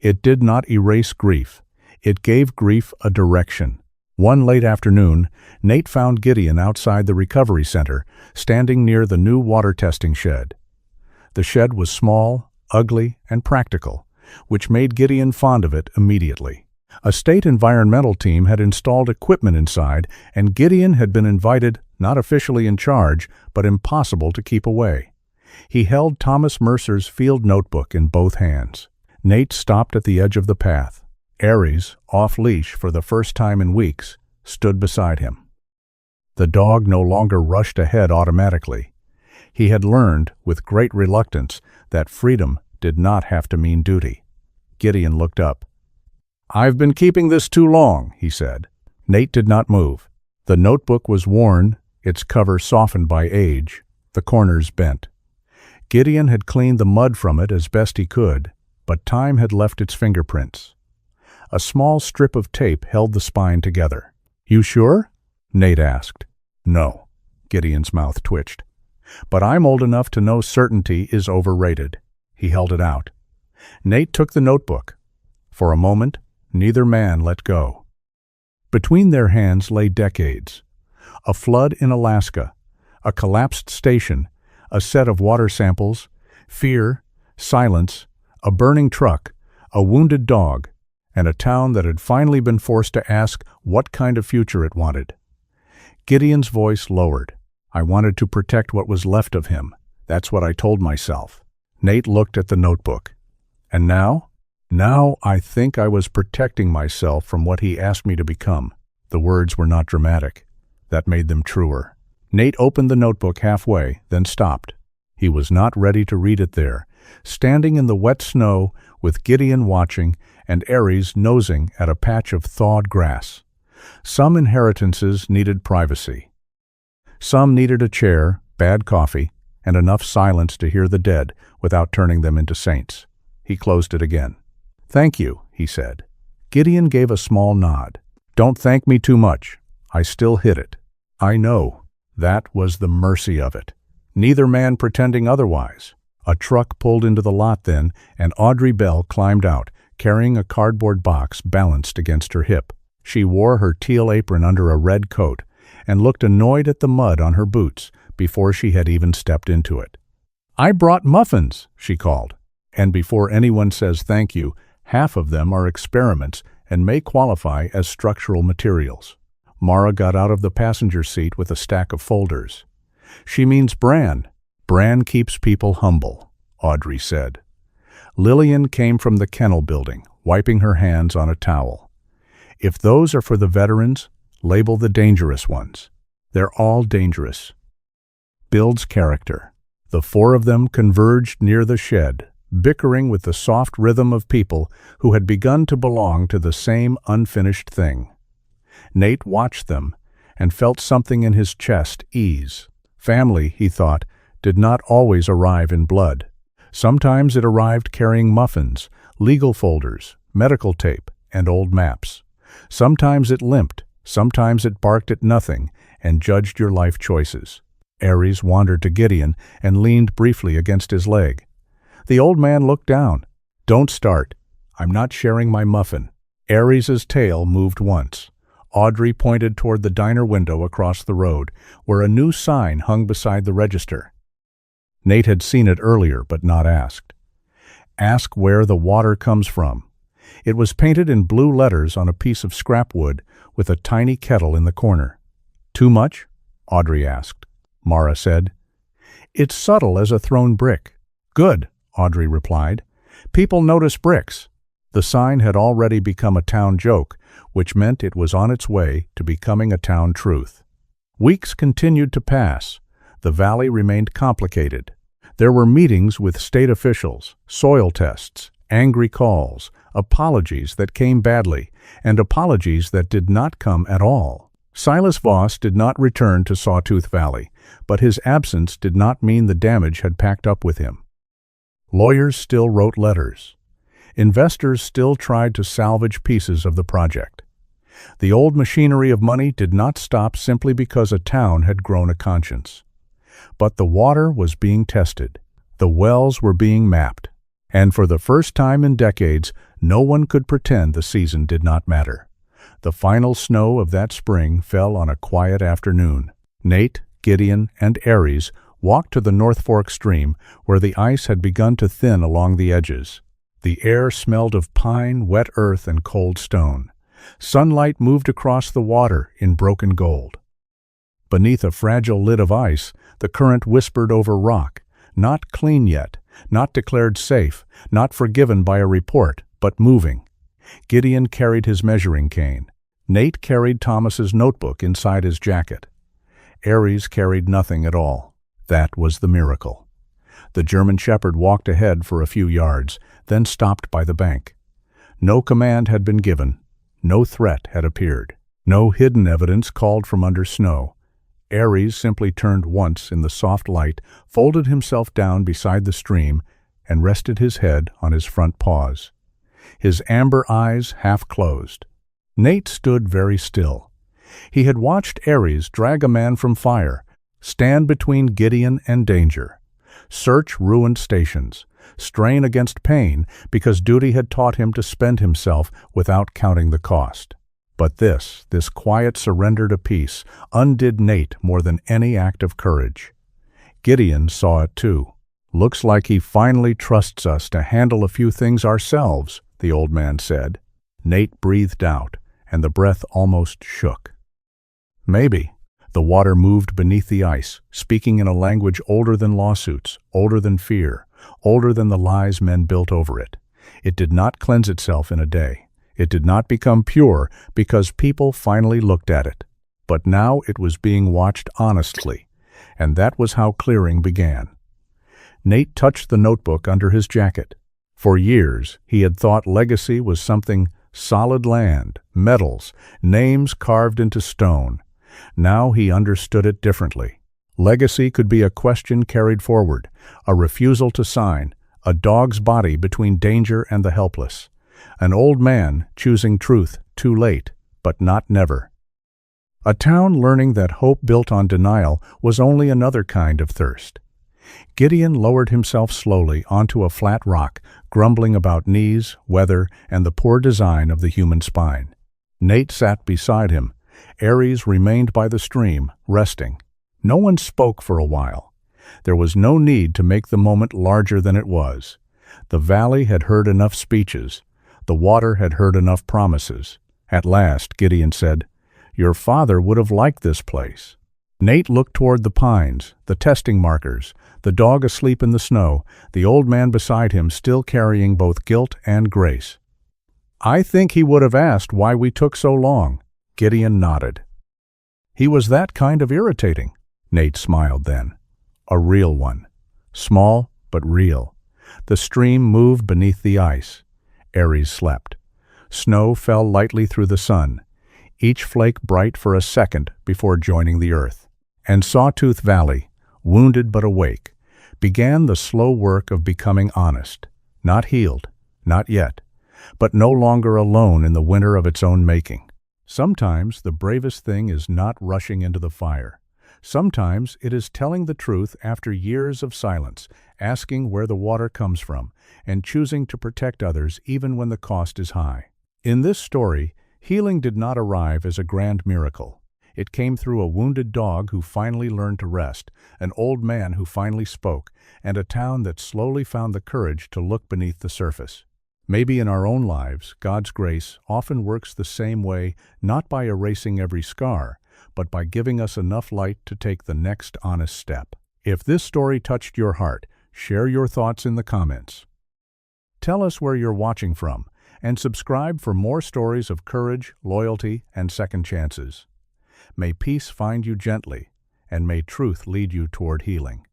It did not erase grief. It gave grief a direction. One late afternoon, Nate found Gideon outside the recovery center, standing near the new water testing shed. The shed was small, ugly, and practical, which made Gideon fond of it immediately. A state environmental team had installed equipment inside, and Gideon had been invited, not officially in charge, but impossible to keep away. He held Thomas Mercer's field notebook in both hands. Nate stopped at the edge of the path. Aries, off-leash for the first time in weeks, stood beside him. The dog no longer rushed ahead automatically. He had learned, with great reluctance, that freedom did not have to mean duty. Gideon looked up. "I've been keeping this too long," he said. Nate did not move. The notebook was worn, its cover softened by age, the corners bent. Gideon had cleaned the mud from it as best he could, but time had left its fingerprints. A small strip of tape held the spine together. "You sure?" Nate asked. "No." Gideon's mouth twitched. "But I'm old enough to know certainty is overrated." He held it out. Nate took the notebook. For a moment, neither man let go. Between their hands lay decades. A flood in Alaska, a collapsed station, a set of water samples, fear, silence, a burning truck, a wounded dog, and a town that had finally been forced to ask what kind of future it wanted. Gideon's voice lowered. I wanted to protect what was left of him. That's what I told myself. Nate looked at the notebook. And now? Now I think I was protecting myself from what he asked me to become. The words were not dramatic. That made them truer. Nate opened the notebook halfway, then stopped. He was not ready to read it there, standing in the wet snow with Gideon watching and Aries nosing at a patch of thawed grass. Some inheritances needed privacy. Some needed a chair, bad coffee, and enough silence to hear the dead without turning them into saints. He closed it again. Thank you, he said. Gideon gave a small nod. Don't thank me too much. I still hit it. I know. That was the mercy of it. Neither man pretending otherwise. A truck pulled into the lot then, and Audrey Bell climbed out, carrying a cardboard box balanced against her hip. She wore her teal apron under a red coat and looked annoyed at the mud on her boots before she had even stepped into it. I brought muffins, she called. And before anyone says thank you, half of them are experiments and may qualify as structural materials. Mara got out of the passenger seat with a stack of folders. She means Bran. Bran keeps people humble, Audrey said. Lillian came from the kennel building, wiping her hands on a towel. If those are for the veterans, label the dangerous ones. They're all dangerous. Builds character. The four of them converged near the shed, bickering with the soft rhythm of people who had begun to belong to the same unfinished thing. Nate watched them and felt something in his chest ease. Family, he thought, did not always arrive in blood. Sometimes it arrived carrying muffins, legal folders, medical tape, and old maps. Sometimes it limped, sometimes it barked at nothing and judged your life choices. Aries wandered to Gideon and leaned briefly against his leg. The old man looked down. Don't start. I'm not sharing my muffin. Aries's tail moved once. Audrey pointed toward the diner window across the road, where a new sign hung beside the register. Nate had seen it earlier, but not asked. Ask where the water comes from. It was painted in blue letters on a piece of scrap wood with a tiny kettle in the corner. Too much? Audrey asked. Mara said. It's subtle as a thrown brick. Good, Audrey replied. People notice bricks. The sign had already become a town joke, which meant it was on its way to becoming a town truth. Weeks continued to pass. The valley remained complicated. There were meetings with state officials, soil tests, angry calls, apologies that came badly, and apologies that did not come at all. Silas Voss did not return to Sawtooth Valley, but his absence did not mean the damage had packed up with him. Lawyers still wrote letters. Investors still tried to salvage pieces of the project. The old machinery of money did not stop simply because a town had grown a conscience. But the water was being tested. The wells were being mapped. And for the first time in decades, no one could pretend the season did not matter. The final snow of that spring fell on a quiet afternoon. Nate, Gideon, and Aries walked to the North Fork stream where the ice had begun to thin along the edges. The air smelled of pine, wet earth, and cold stone. Sunlight moved across the water in broken gold. Beneath a fragile lid of ice, the current whispered over rock, not clean yet, not declared safe, not forgiven by a report, but moving. Gideon carried his measuring cane. Nate carried Thomas's notebook inside his jacket. Aries carried nothing at all. That was the miracle. The German shepherd walked ahead for a few yards, then stopped by the bank. No command had been given. No threat had appeared. No hidden evidence called from under snow. Aries simply turned once in the soft light, folded himself down beside the stream, and rested his head on his front paws. His amber eyes half closed. Nate stood very still. He had watched Aries drag a man from fire, stand between Gideon and danger, search ruined stations, strain against pain because duty had taught him to spend himself without counting the cost. But this quiet surrender to peace, undid Nate more than any act of courage. Gideon saw it too. "Looks like he finally trusts us to handle a few things ourselves," the old man said. Nate breathed out, and the breath almost shook. Maybe. The water moved beneath the ice, speaking in a language older than lawsuits, older than fear, older than the lies men built over it. It did not cleanse itself in a day. It did not become pure because people finally looked at it. But now it was being watched honestly, and that was how clearing began. Nate touched the notebook under his jacket. For years, he had thought legacy was something solid: land, medals, names carved into stone. Now he understood it differently. Legacy could be a question carried forward, a refusal to sign, a dog's body between danger and the helpless, an old man choosing truth too late, but not never. A town learning that hope built on denial was only another kind of thirst. Gideon lowered himself slowly onto a flat rock, grumbling about knees, weather, and the poor design of the human spine. Nate sat beside him. Aries remained by the stream, resting. No one spoke for a while. There was no need to make the moment larger than it was. The valley had heard enough speeches. The water had heard enough promises. At last, Gideon said, "Your father would have liked this place." Nate looked toward the pines, the testing markers, the dog asleep in the snow, the old man beside him still carrying both guilt and grace. "I think he would have asked why we took so long." Gideon nodded. "He was that kind of irritating." Nate smiled then. A real one. Small, but real. The stream moved beneath the ice. Aries slept. Snow fell lightly through the sun, each flake bright for a second before joining the earth. And Sawtooth Valley, wounded but awake, began the slow work of becoming honest, not healed, not yet, but no longer alone in the winter of its own making. Sometimes the bravest thing is not rushing into the fire. Sometimes it is telling the truth after years of silence, asking where the water comes from, and choosing to protect others even when the cost is high. In this story, healing did not arrive as a grand miracle. It came through a wounded dog who finally learned to rest, an old man who finally spoke, and a town that slowly found the courage to look beneath the surface. Maybe in our own lives, God's grace often works the same way, not by erasing every scar, but by giving us enough light to take the next honest step. If this story touched your heart, share your thoughts in the comments. Tell us where you're watching from, and subscribe for more stories of courage, loyalty, and second chances. May peace find you gently, and may truth lead you toward healing.